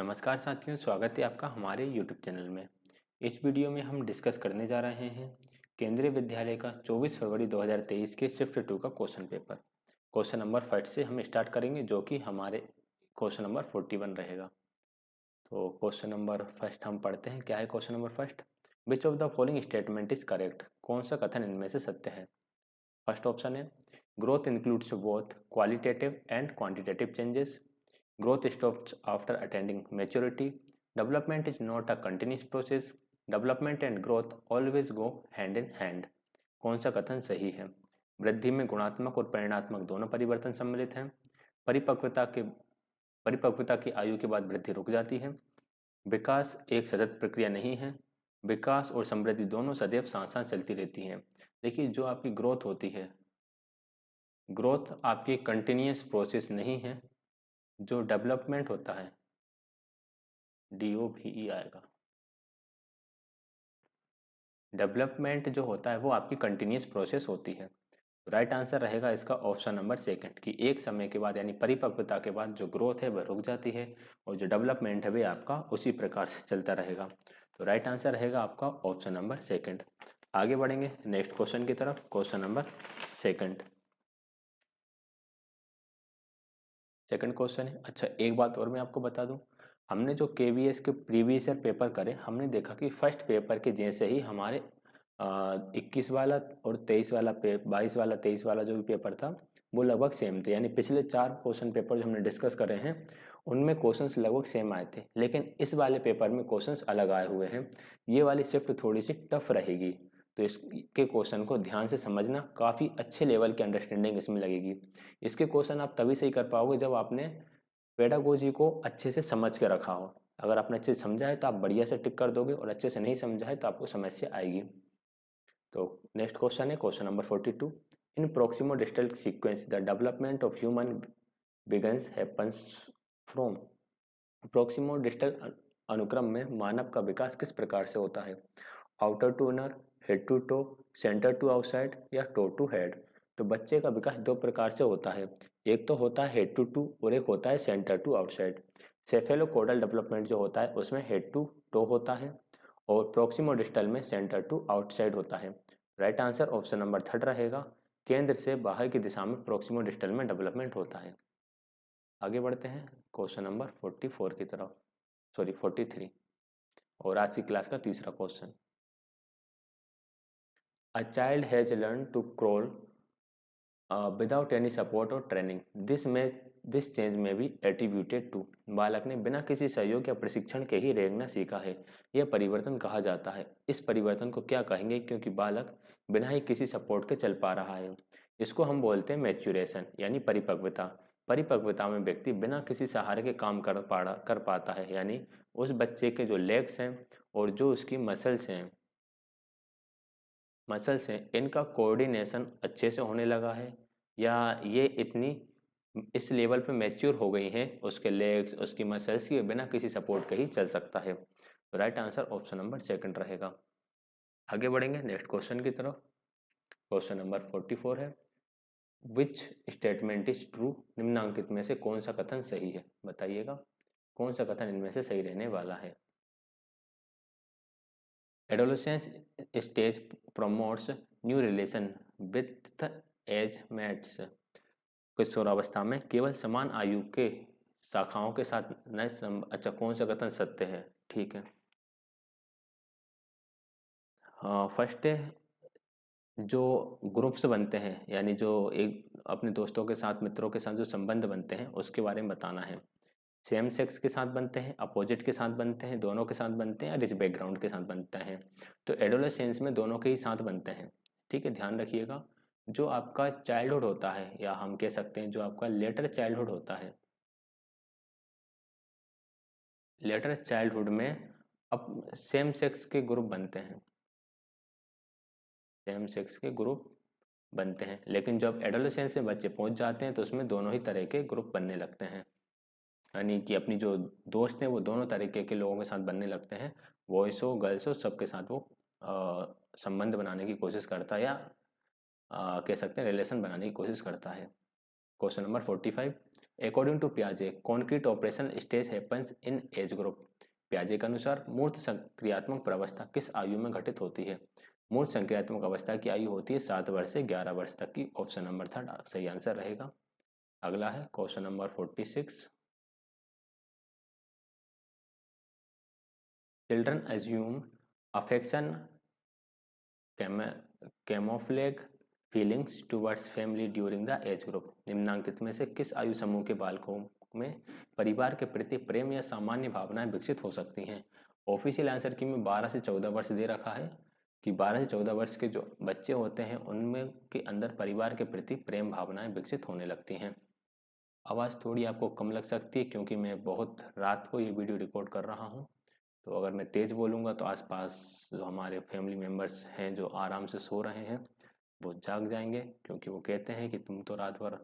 नमस्कार साथियों, स्वागत है आपका हमारे YouTube चैनल में। इस वीडियो में हम डिस्कस करने जा रहे हैं केंद्रीय विद्यालय का 24 फरवरी 2023 के शिफ्ट 2 का question paper. Question number first से हम स्टार्ट करेंगे, जो कि हमारे क्वेश्चन नंबर 41 रहेगा। तो क्वेश्चन नंबर फर्स्ट हम पढ़ते हैं। क्या है question number first? Which of the following statement is correct? कौन सा कथन इनमें से सत्य है? फर्स्ट ऑप्शन है growth includes both qualitative and quantitative changes. Growth stops after attaining maturity. Development is not a continuous process. Development and growth always go hand in hand. कौन सा कथन सही है? वृद्धि में गुणात्मक और परिमाणात्मक दोनों परिवर्तन सम्मिलित हैं। परिपक्वता की आयु के बाद वृद्धि रुक जाती है। विकास एक सतत प्रक्रिया नहीं है। विकास और समृद्धि दोनों सदैव साथ साथ चलती रहती हैं। देखिए, जो आपकी ग्रोथ होती है, ग्रोथ आपकी कंटिन्यूस प्रोसेस नहीं है। जो डेवलपमेंट होता है, DOVE आएगा। डेवलपमेंट जो होता है वो आपकी कंटिन्यूस प्रोसेस होती है। राइट आंसर रहेगा इसका ऑप्शन नंबर सेकंड, कि एक समय के बाद यानी परिपक्वता के बाद जो ग्रोथ है वह रुक जाती है और जो डेवलपमेंट है वह आपका उसी प्रकार से चलता रहेगा। तो राइट आंसर रहेगा आपका ऑप्शन नंबर सेकंड। आगे बढ़ेंगे नेक्स्ट क्वेश्चन की तरफ। क्वेश्चन नंबर सेकंड क्वेश्चन है। अच्छा, एक बात और मैं आपको बता दूं, हमने जो KVS के प्रीवियस ईयर पेपर करे, हमने देखा कि फर्स्ट पेपर के जैसे ही हमारे 21 वाला और 23 वाला 22 वाला 23 वाला जो भी पेपर था वो लगभग सेम थे। यानी पिछले 4 क्वेश्चन पेपर जो हमने डिस्कस करे हैं उनमें क्वेश्चंस लगभग सेम आए थे, लेकिन इस वाले पेपर में क्वेश्चंस अलग आए हुए हैं। ये वाली शिफ्ट थोड़ी सी टफ रहेगी, तो इसके क्वेश्चन को ध्यान से समझना, काफ़ी अच्छे लेवल की अंडरस्टैंडिंग इसमें लगेगी। इसके क्वेश्चन आप तभी सही कर पाओगे जब आपने पेडागोजी को अच्छे से समझ के रखा हो। अगर आपने अच्छे से समझा है तो आप बढ़िया से टिक कर दोगे, और अच्छे से नहीं समझा है तो आपको समस्या आएगी। तो नेक्स्ट क्वेश्चन है question number 42। In proximo distal sequence the development of human beings happens from. Proximo distal अनुक्रम में मानव का विकास किस प्रकार से होता है? Outer to inner, head to toe, centre to outside या टो टू हेड। तो बच्चे का विकास दो प्रकार से होता है, एक तो होता है हेड टू टू और एक होता है सेंटर टू आउटसाइड। सेफेलोकोडल डेवलपमेंट जो होता है उसमें हेड टू टो होता है और प्रोक्सिमोडिस्टल में सेंटर टू आउटसाइड होता है। Right answer option number third रहेगा, केंद्र से बाहर की दिशा में प्रोक्सिमोडिस्टल में डेवलपमेंट होता है। आगे बढ़ते हैं क्वेश्चन नंबर 44 की तरफ, सॉरी 43, और आज की क्लास का तीसरा question. A child has learned to crawl without any support or training. This change may be attributed to। बालक ने बिना किसी सहयोग या प्रशिक्षण के ही रेंगना सीखा है। यह परिवर्तन कहा जाता है। इस परिवर्तन को क्या कहेंगे? क्योंकि बालक बिना ही किसी सपोर्ट के चल पा रहा है। इसको हम बोलते हैं मैच्योरेशन, यानी परिपक्वता। परिपक्वता में व्यक्ति बिना किसी सहारे के काम कर पाता है, यानी उस बच्चे के जो लेग्स हैं और जो उसकी मसल्स हैं, इनका कोऑर्डिनेशन अच्छे से होने लगा है, या ये इतनी इस लेवल पे मैच्योर हो गई हैं उसके लेग्स, उसकी मसल्स की, बिना किसी सपोर्ट के ही चल सकता है। तो right answer option number second रहेगा। आगे बढ़ेंगे नेक्स्ट क्वेश्चन की तरफ। क्वेश्चन नंबर 44 है, विच स्टेटमेंट इज ट्रू? निम्नांकित में से कौन सा कथन सही है? बताइएगा कौन सा कथन इनमें से सही रहने वाला है। Adolescence stage promotes new relation with age mates। किशोरावस्था में केवल समान आयु के शाखाओं के साथ नए अच्छा, कौन सा कथन सत्य है? ठीक है, हाँ फर्स्ट है, जो ग्रुप्स बनते हैं, यानी जो एक अपने दोस्तों के साथ, मित्रों के साथ जो संबंध बनते हैं उसके बारे में बताना है। सेम सेक्स के साथ बनते हैं, अपोजिट के साथ बनते हैं, दोनों के साथ बनते हैं, या रिच बैकग्राउंड के साथ बनते हैं। तो एडोलेसेंस में दोनों के ही साथ बनते हैं। ठीक है, ध्यान रखिएगा। जो आपका चाइल्डहुड होता है, या हम कह सकते हैं जो आपका लेटर चाइल्डहुड होता है, लेटर चाइल्डहुड में अब सेम सेक्स के ग्रुप बनते हैं, सेम सेक्स के ग्रुप बनते हैं। लेकिन जब एडोलेसेंस में बच्चे पहुंच जाते हैं तो उसमें दोनों ही तरह के ग्रुप बनने लगते हैं, यानी कि अपनी जो दोस्त हैं वो दोनों तरीके के लोगों के साथ बनने लगते हैं। बॉयज़ हो, गर्ल्स हो, सबके साथ वो संबंध बनाने की कोशिश करता है, या कह सकते हैं रिलेशन बनाने की कोशिश करता है। क्वेश्चन नंबर 45, अकॉर्डिंग टू पियाजे concrete operational stage happens in age group. पियाजे के अनुसार मूर्त संक्रियात्मक प्रावस्था किस आयु में घटित होती है? मूर्त संक्रियात्मक अवस्था की आयु होती है 7 वर्ष से 11 वर्ष तक की। ऑप्शन नंबर 3 सही आंसर रहेगा। अगला है question number 46। Children assume affection camouflage feelings towards family during the age group. निम्नांकित में से किस आयु समूह के बालकों में परिवार के प्रति प्रेम या सामान्य भावनाएं विकसित हो सकती हैं? ऑफिशियल आंसर की में 12 से 14 वर्ष दे रखा है कि 12 से 14 वर्ष के जो बच्चे होते हैं उनमें के अंदर परिवार के प्रति प्रेम भावनाएं विकसित होने लगती हैं। आवाज़ थोड़ी आपको कम लग सकती है क्योंकि मैं बहुत रात को ये वीडियो रिकॉर्ड कर रहा हूँ, तो अगर मैं तेज़ बोलूँगा तो आसपास जो हमारे फैमिली मेम्बर्स हैं जो आराम से सो रहे हैं वो जाग जाएंगे, क्योंकि वो कहते हैं कि तुम तो रात भर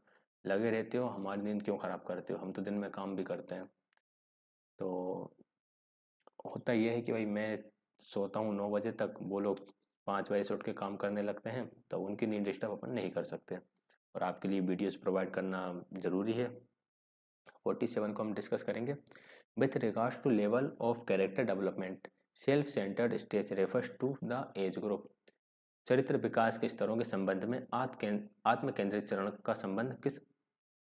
लगे रहते हो, हमारी नींद क्यों ख़राब करते हो, हम तो दिन में काम भी करते हैं। तो होता यह है कि भाई मैं सोता हूँ 9 बजे तक, वो लोग 5 बजे से उठ के काम करने लगते हैं, तो उनकी नींद डिस्टर्ब अपन नहीं कर सकते और आपके लिए वीडियोस प्रोवाइड करना ज़रूरी है। 47 को हम डिस्कस करेंगे। With regards to level of character development self centred stage refers to the age group. चरित्र विकास के स्तरों के संबंध में आत्म केंद्रित चरण का संबंध किस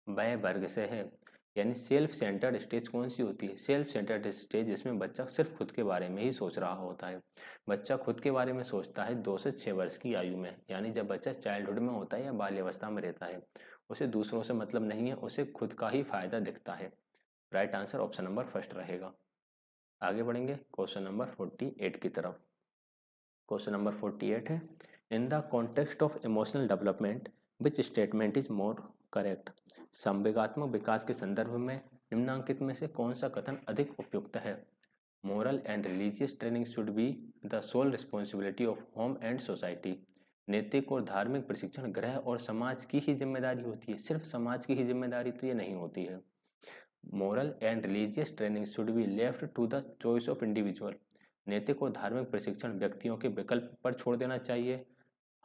वय वर्ग से है? यानी सेल्फ सेंटर्ड स्टेज कौन सी होती है? सेल्फ सेंटर्ड स्टेज जिसमें बच्चा सिर्फ खुद के बारे में ही सोच रहा होता है। बच्चा खुद के बारे में सोचता है 2 से 6 वर्ष की आयु में, यानी जब बच्चा चाइल्डहुड में होता है या बाल्यावस्था में रहता है। उसे दूसरों से मतलब नहीं है, उसे खुद का ही फायदा दिखता है। Right answer option number first रहेगा। आगे बढ़ेंगे क्वेश्चन नंबर 48 की तरफ। क्वेश्चन नंबर 48 है, in the context of emotional development which statement is more correct. संवेगात्मक विकास के संदर्भ में निम्नांकित में से कौन सा कथन अधिक उपयुक्त है? Moral and religious training should be the sole responsibility of home and society. नैतिक और धार्मिक प्रशिक्षण गृह और समाज की ही जिम्मेदारी होती है। सिर्फ समाज की ही जिम्मेदारी तो ये नहीं होती है। Moral and religious training should be left to the choice of individual. नैतिक और धार्मिक प्रशिक्षण व्यक्तियों के विकल्प पर छोड़ देना चाहिए।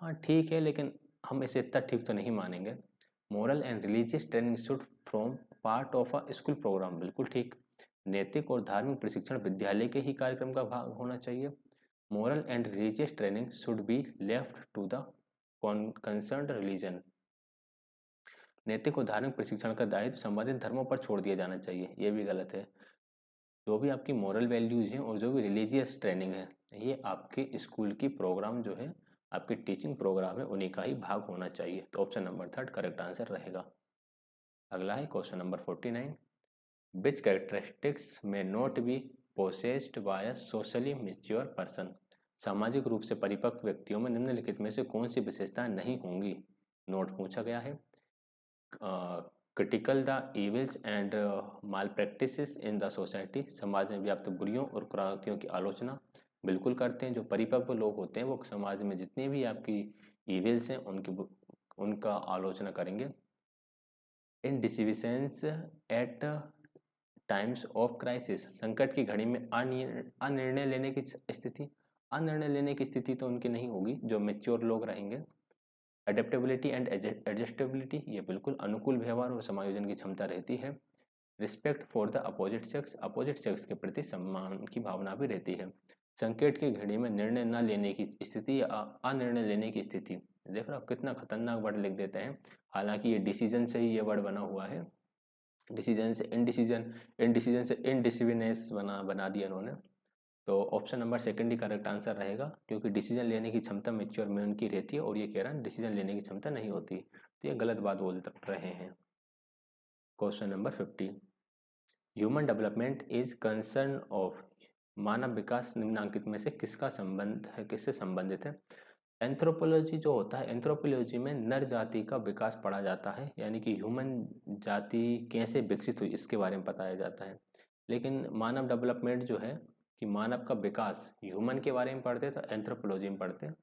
हाँ ठीक है, लेकिन हम इसे इतना ठीक तो नहीं मानेंगे। Moral and religious training should from part of a school programme, बिल्कुल ठीक। नैतिक और धार्मिक प्रशिक्षण विद्यालय के ही कार्यक्रम का भाग होना चाहिए। Moral and religious training should be left to the concerned religion. नैतिक और धार्मिक प्रशिक्षण का दायित्व संबंधित धर्मों पर छोड़ दिया जाना चाहिए, ये भी गलत है। जो भी आपकी मोरल वैल्यूज़ हैं और जो भी रिलीजियस ट्रेनिंग है, ये आपके स्कूल की प्रोग्राम जो है, आपकी टीचिंग प्रोग्राम है, उन्हीं का ही भाग होना चाहिए। तो ऑप्शन नंबर 3 करेक्ट आंसर रहेगा। अगला है क्वेश्चन नंबर 49। विच कैरेक्टरिस्टिक्स में not B possessed bye a socially mature person. सामाजिक रूप से परिपक्व व्यक्तियों में निम्नलिखित में से कौन सी विशेषताएं नहीं होंगी? नोट पूछा गया है। Critical the evils and mall practices in the society. समाज में व्याप्त बुरियों और कुरीतियों की आलोचना बिल्कुल करते हैं। जो परिपक्व लोग होते हैं वो समाज में जितनी भी आपकी इविल्स हैं उनका आलोचना करेंगे। इन डिसीविशंस एट टाइम्स ऑफ क्राइसिस। संकट की घड़ी में अनिर्णय लेने की स्थिति, अनिर्णय लेने की स्थिति तो उनकी नहीं होगी जो मेच्योर लोग रहेंगे। एडेप्टेबिलिटी एंड एडजस्टेबिलिटी, ये बिल्कुल अनुकूल व्यवहार और समायोजन की क्षमता रहती है। Respect for the opposite sex, opposite sex के प्रति सम्मान की भावना भी रहती है। संकट की घड़ी में निर्णय न लेने की स्थिति या अनिर्णय लेने की स्थिति, देख रहे हो कितना खतरनाक वर्ड लिख देते हैं। हालांकि ये डिसीजन से ही ये वर्ड बना हुआ है। डिसीजन से इनडिसीजन, इनडिसीजन से इनडिसिविनेस बना दिया उन्होंने। तो ऑप्शन नंबर सेकंड ही करेक्ट आंसर रहेगा, क्योंकि डिसीजन लेने की क्षमता मेच्योर में उनकी रहती है और ये कह रहा है डिसीजन लेने की क्षमता नहीं होती, तो ये गलत बात बोल रहे हैं। Question number 50। Human development is concern of. मानव विकास निम्नांकित में से किसका संबंध है, किससे संबंधित है? एंथ्रोपोलॉजी जो होता है, एंथ्रोपोलॉजी में नर जाति का विकास पढ़ा जाता है, यानी कि ह्यूमन जाति कैसे विकसित हुई इसके बारे में बताया जाता है। लेकिन मानव डेवलपमेंट जो है कि मानव का विकास ह्यूमन के बारे में पढ़ते हैं तो एंथ्रोपोलॉजी में पढ़ते हैं।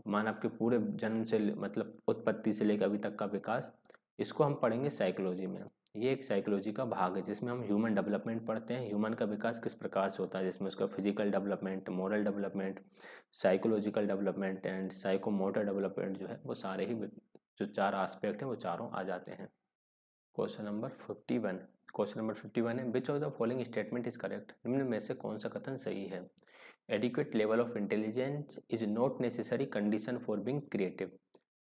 मानव के पूरे जन्म से मतलब उत्पत्ति से लेकर अभी तक का विकास, इसको हम पढ़ेंगे साइकोलॉजी में। ये एक साइकोलॉजी का भाग है जिसमें हम ह्यूमन डेवलपमेंट पढ़ते हैं। ह्यूमन का विकास किस प्रकार से होता है, जिसमें उसका physical development, moral development, psychological development and psychomotor development जो है वो सारे ही जो 4 एस्पेक्ट हैं वो चारों आ जाते हैं। Question number 51। क्वेश्चन नंबर 51 है, which of the following statement is correct? निम्न में से कौन सा कथन सही है? Adequate level of intelligence is not necessary condition for being creative.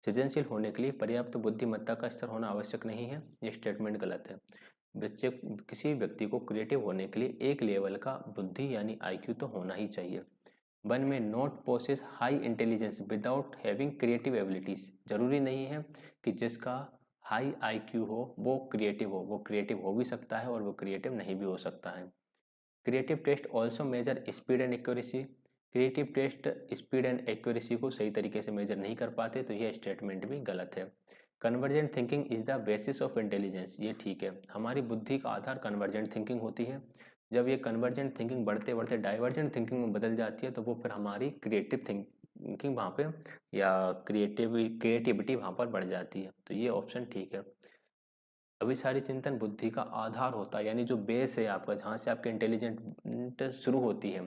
सृजनशील होने के लिए पर्याप्त बुद्धिमत्ता का स्तर होना आवश्यक नहीं है। ये स्टेटमेंट गलत है। बच्चे किसी व्यक्ति को क्रिएटिव होने के लिए एक लेवल का बुद्धि यानी आईक्यू तो होना ही चाहिए। One may not possess high intelligence without having creative abilities. जरूरी नहीं है कि जिसका हाई आईक्यू हो वो क्रिएटिव हो भी सकता है और वो क्रिएटिव नहीं भी हो सकता है। Creative test also measure speed and accuracy. Creative test speed and accuracy को सही तरीके से मेजर नहीं कर पाते, तो यह स्टेटमेंट भी गलत है। Convergent thinking is the basis of intelligence. ये ठीक है, हमारी बुद्धि का आधार कन्वर्जेंट थिंकिंग होती है। जब ये कन्वर्जेंट थिंकिंग बढ़ते बढ़ते डाइवर्जेंट थिंकिंग में बदल जाती है तो वो फिर हमारी क्रिएटिव थिंकिंग वहाँ पे या क्रिएटिविटी वहाँ पर बढ़ जाती है। तो ये ऑप्शन ठीक है। अभिसारी चिंतन बुद्धि का आधार होता है, यानी जो बेस है आपका, जहाँ से आपके इंटेलिजेंट शुरू होती है,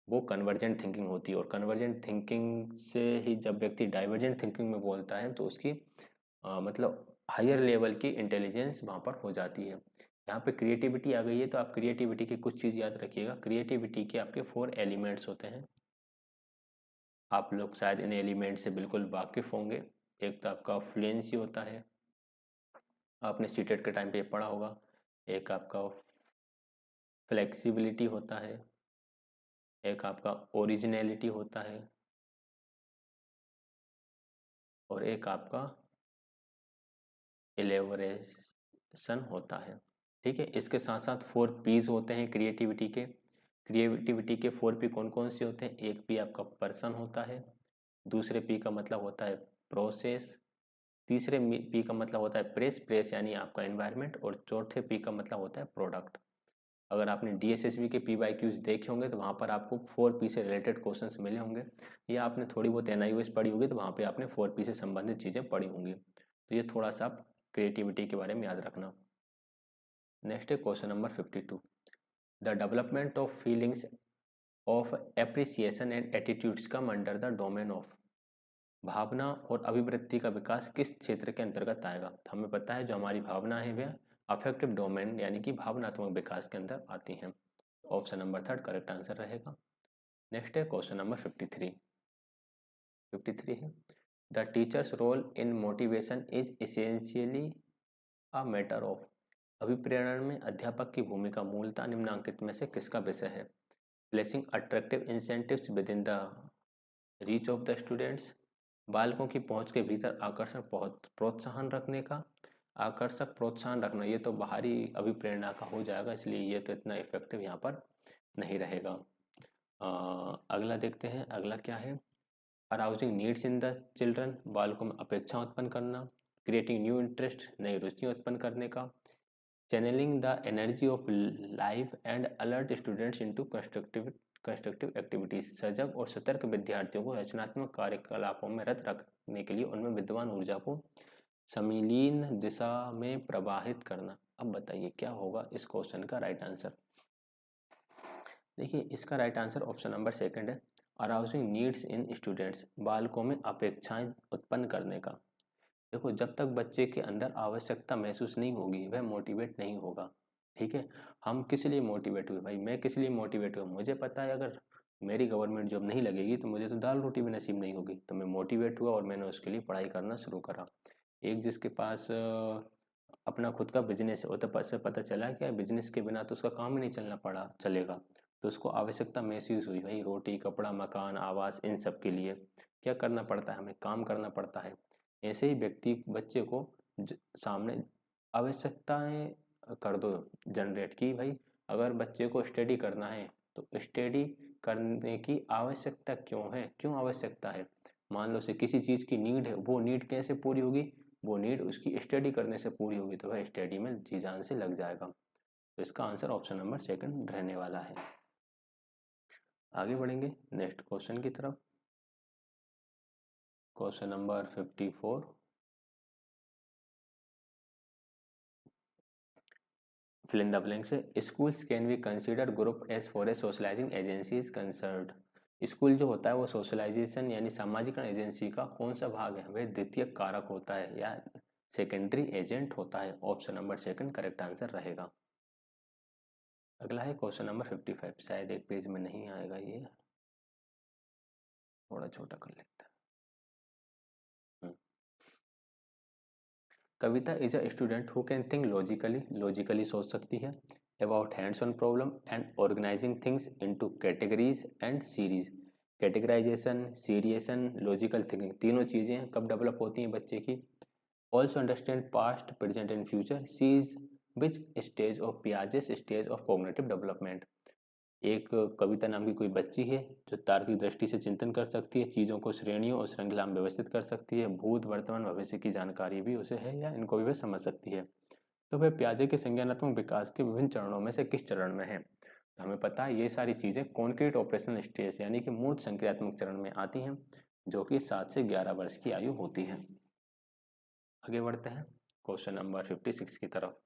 वो कन्वर्जेंट थिंकिंग होती है। और कन्वर्जेंट थिंकिंग से ही जब व्यक्ति डाइवर्जेंट थिंकिंग में बोलता है तो उसकी मतलब हायर लेवल की इंटेलिजेंस वहाँ पर हो जाती है। यहाँ पे क्रिएटिविटी आ गई है तो आप क्रिएटिविटी की कुछ चीज़ याद रखिएगा। क्रिएटिविटी के आपके 4 एलिमेंट्स होते हैं। आप लोग शायद इन एलिमेंट से बिल्कुल वाकिफ़ होंगे। एक तो आपका फ्लुएंसी होता है, आपने सीटेट के टाइम पे पढ़ा होगा। एक आपका फ्लेक्सिबिलिटी होता है, एक आपका ओरिजिनलिटी होता है, और एक आपका एलेबोरेशन होता है। ठीक है, इसके साथ साथ 4 पीज होते हैं क्रिएटिविटी के। क्रिएटिविटी के 4 पी कौन कौन से होते हैं? एक पी आपका पर्सन होता है, दूसरे पी का मतलब होता है प्रोसेस, तीसरे पी का मतलब होता है प्रेस यानी आपका एनवायरनमेंट, और चौथे पी का मतलब होता है प्रोडक्ट। अगर आपने डीएसएसबी के पी वाई क्यूज देखे होंगे तो वहाँ पर आपको 4 पी से रिलेटेड क्वेश्चंस मिले होंगे, या आपने थोड़ी बहुत एनआईओएस पढ़ी होगी तो वहाँ पे आपने 4 पी से संबंधित चीज़ें पढ़ी होंगी। तो ये थोड़ा सा आप क्रिएटिविटी के बारे में याद रखना। नेक्स्ट है question number 52। The development of feelings of appreciation and attitudes come under the domain of. भावना और अभिवृत्ति का विकास किस क्षेत्र के अंतर्गत आएगा? तो हमें पता है जो हमारी भावना है वह अफेक्टिव डोमेन यानी कि भावनात्मक विकास के अंदर आती हैं। ऑप्शन नंबर 3 करेक्ट आंसर रहेगा। नेक्स्ट है क्वेश्चन नंबर 53। 53 है, the teacher's role in motivation is essentially a matter of. अभिप्रेरण में अध्यापक की भूमिका मूलतः निम्नांकित में से किसका विषय है? Placing attractive incentives with in the reach of the students, बालकों की पहुंच के भीतर आकर्षक प्रोत्साहन रखने का। आकर्षक प्रोत्साहन रखना ये तो बाहरी अभिप्रेरणा का हो जाएगा, इसलिए ये तो इतना इफेक्टिव यहाँ पर नहीं रहेगा। अगला देखते हैं, अगला क्या है? Arousing needs in the children, बालकों में अपेक्षा उत्पन्न करना। क्रिएटिंग न्यू इंटरेस्ट, नई रुचियाँ उत्पन्न करने का। Channelling the energy of live and alert students into constructive activities, सजग और सतर्क विद्यार्थियों को रचनात्मक कार्यकलापों में रत रखने के लिए उनमें विद्यमान ऊर्जा को समीलीन दिशा में प्रवाहित करना। अब बताइए क्या होगा इस क्वेश्चन का राइट आंसर? देखिए इसका राइट आंसर ऑप्शन नंबर 2 है, अराउजिंग नीड्स इन स्टूडेंट्स, बालकों में अपेक्षाएं उत्पन्न करने का। देखो जब तक बच्चे के अंदर आवश्यकता महसूस नहीं होगी वह मोटिवेट नहीं होगा। ठीक है, हम किस लिए मोटिवेट हुए? भाई मैं किस लिए मोटिवेट हुआ? मुझे पता है अगर मेरी गवर्नमेंट जॉब नहीं लगेगी तो मुझे तो दाल रोटी भी नसीब नहीं होगी, तो मैं मोटिवेट हुआ और मैंने उसके लिए पढ़ाई करना शुरू करा। एक जिसके पास अपना खुद का बिजनेस है वो तो पता चला क्या बिजनेस के बिना तो उसका काम ही नहीं चलेगा, तो उसको आवश्यकता महसूस हुई भाई रोटी कपड़ा मकान आवास इन सब के लिए क्या करना पड़ता है? हमें काम करना पड़ता है। ऐसे ही व्यक्ति बच्चे को सामने आवश्यकताएं कर दो जनरेट की, भाई अगर बच्चे को स्टडी करना है तो स्टडी करने की आवश्यकता क्यों है, क्यों आवश्यकता है? मान लो से किसी चीज़ की नीड है, वो नीड कैसे पूरी होगी? वो नीड उसकी स्टडी करने से पूरी होगी, तो वह स्टडी में जी जान से लग जाएगा। तो इसका आंसर ऑप्शन नंबर 2 रहने वाला है। आगे बढ़ेंगे नेक्स्ट क्वेश्चन की तरफ। Question number 54। fill in the blanks है, schools can be considered group as far as socializing agency is concerned। School जो होता है वो सोशलाइजेशन यानी सामाजिकरण एजेंसी का कौन सा भाग है? वह द्वितीय कारक होता है या सेकेंडरी एजेंट होता है। Option number second correct answer रहेगा। अगला है क्वेश्चन नंबर 55, शायद एक पेज में नहीं आएगा, ये थोड़ा छोटा कर लेता है। Kavita is a student who can think logically सोच सकती है, about hands on problem and organising things into categories and series. Categorisation, seriation, logical thinking, तीनों चीज़ें कब डेवलप होती हैं बच्चे की। Also understand past, present and future. She is which stage of Piaget's stage of cognitive development. एक कविता नाम की कोई बच्ची है जो तार्किक दृष्टि से चिंतन कर सकती है, चीज़ों को श्रेणियों और श्रृंखला में व्यवस्थित कर सकती है, भूत वर्तमान भविष्य की जानकारी भी उसे है या इनको भी वह समझ सकती है। तो वह पियाजे के संज्ञानात्मक विकास के विभिन्न चरणों में से किस चरण में है। तो हमें पता है ये सारी चीज़ें कॉन्क्रीट ऑपरेशनल स्टेज यानी कि मूर्त संक्रियात्मक चरण में आती हैं, जो कि 7 से 11 वर्ष की आयु होती है। आगे बढ़ते हैं क्वेश्चन नंबर 56 की तरफ।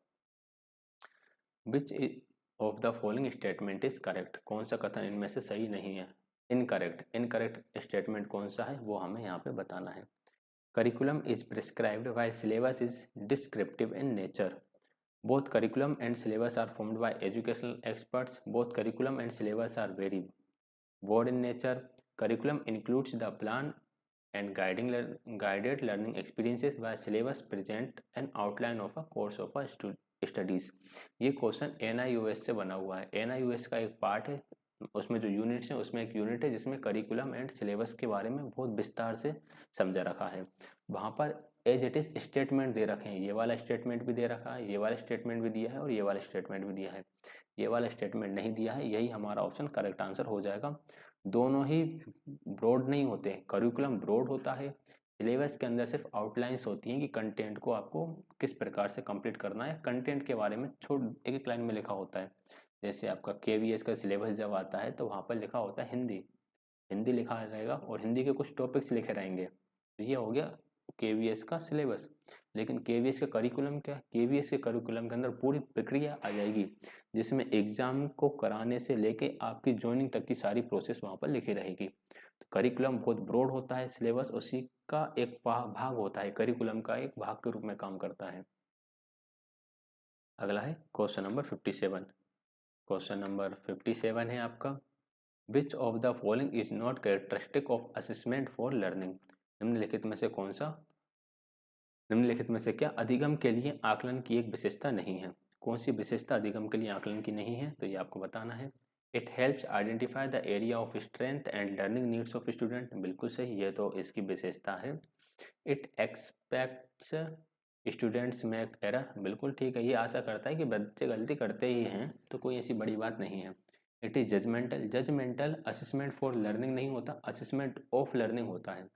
विच of the following statement is correct. कौन सा कथन इनमें से सही नहीं है। इनकरेक्ट स्टेटमेंट कौन सा है वो हमें यहाँ पे बताना है। Curriculum is prescribed while syllabus is descriptive in nature. Both curriculum and syllabus are formed by educational experts. Both curriculum and syllabus are very broad in nature. Curriculum includes the plan and guided learning experiences, while syllabus present an outline of a course of a studies. ये question NIOS से बना हुआ है। NIOS का एक part है, उसमें जो यूनिट्स हैं उसमें एक यूनिट है जिसमें करिकुलम एंड सिलेबस के बारे में बहुत विस्तार से समझा रखा है। वहाँ पर एज इट इज स्टेटमेंट दे रखे हैं, ये वाला स्टेटमेंट भी दे रखा है, ये वाला स्टेटमेंट भी दिया है और ये वाला स्टेटमेंट भी दिया है। ये वाला स्टेटमेंट नहीं दिया है, यही हमारा ऑप्शन करेक्ट आंसर हो जाएगा। दोनों ही ब्रॉड नहीं होते, करिकुलम ब्रॉड होता है, सिलेबस के अंदर सिर्फ आउटलाइंस होती हैं कि कंटेंट को आपको किस प्रकार से कंप्लीट करना है, कंटेंट के बारे में एक एक लाइन में लिखा होता है। जैसे आपका KVS का सिलेबस जब आता है तो वहाँ पर लिखा होता है हिंदी लिखा रहेगा और हिंदी के कुछ टॉपिक्स लिखे रहेंगे, तो ये हो गया KVS का सिलेबस। लेकिन KVS का करिकुलम क्या, KVS के करिकुलम के अंदर पूरी प्रक्रिया आ जाएगी जिसमें एग्जाम को कराने से लेके आपकी ज्वाइनिंग तक की सारी प्रोसेस वहाँ पर लिखी रहेगी। तो करिकुलम बहुत ब्रॉड होता है, सिलेबस उसी का एक भाग होता है, करिकुलम का एक भाग के रूप में काम करता है। अगला है क्वेश्चन नंबर 57। क्वेश्चन नंबर 57 है आपका, विच of the following is not characteristic of assessment for learning. निम्नलिखित में से कौन सा, निम्नलिखित में से क्या अधिगम के लिए आकलन की एक विशेषता नहीं है। कौन सी विशेषता अधिगम के लिए आकलन की नहीं है, तो ये आपको बताना है। It helps identify the area of strength and learning needs of student, बिल्कुल सही, ये तो इसकी विशेषता है। It aspects students make error, बिल्कुल ठीक है, ये आशा करता है कि बच्चे गलती करते ही हैं, तो कोई ऐसी बड़ी बात नहीं है। It is judgemental assessment for learning नहीं होता, असेसमेंट ऑफ लर्निंग होता है।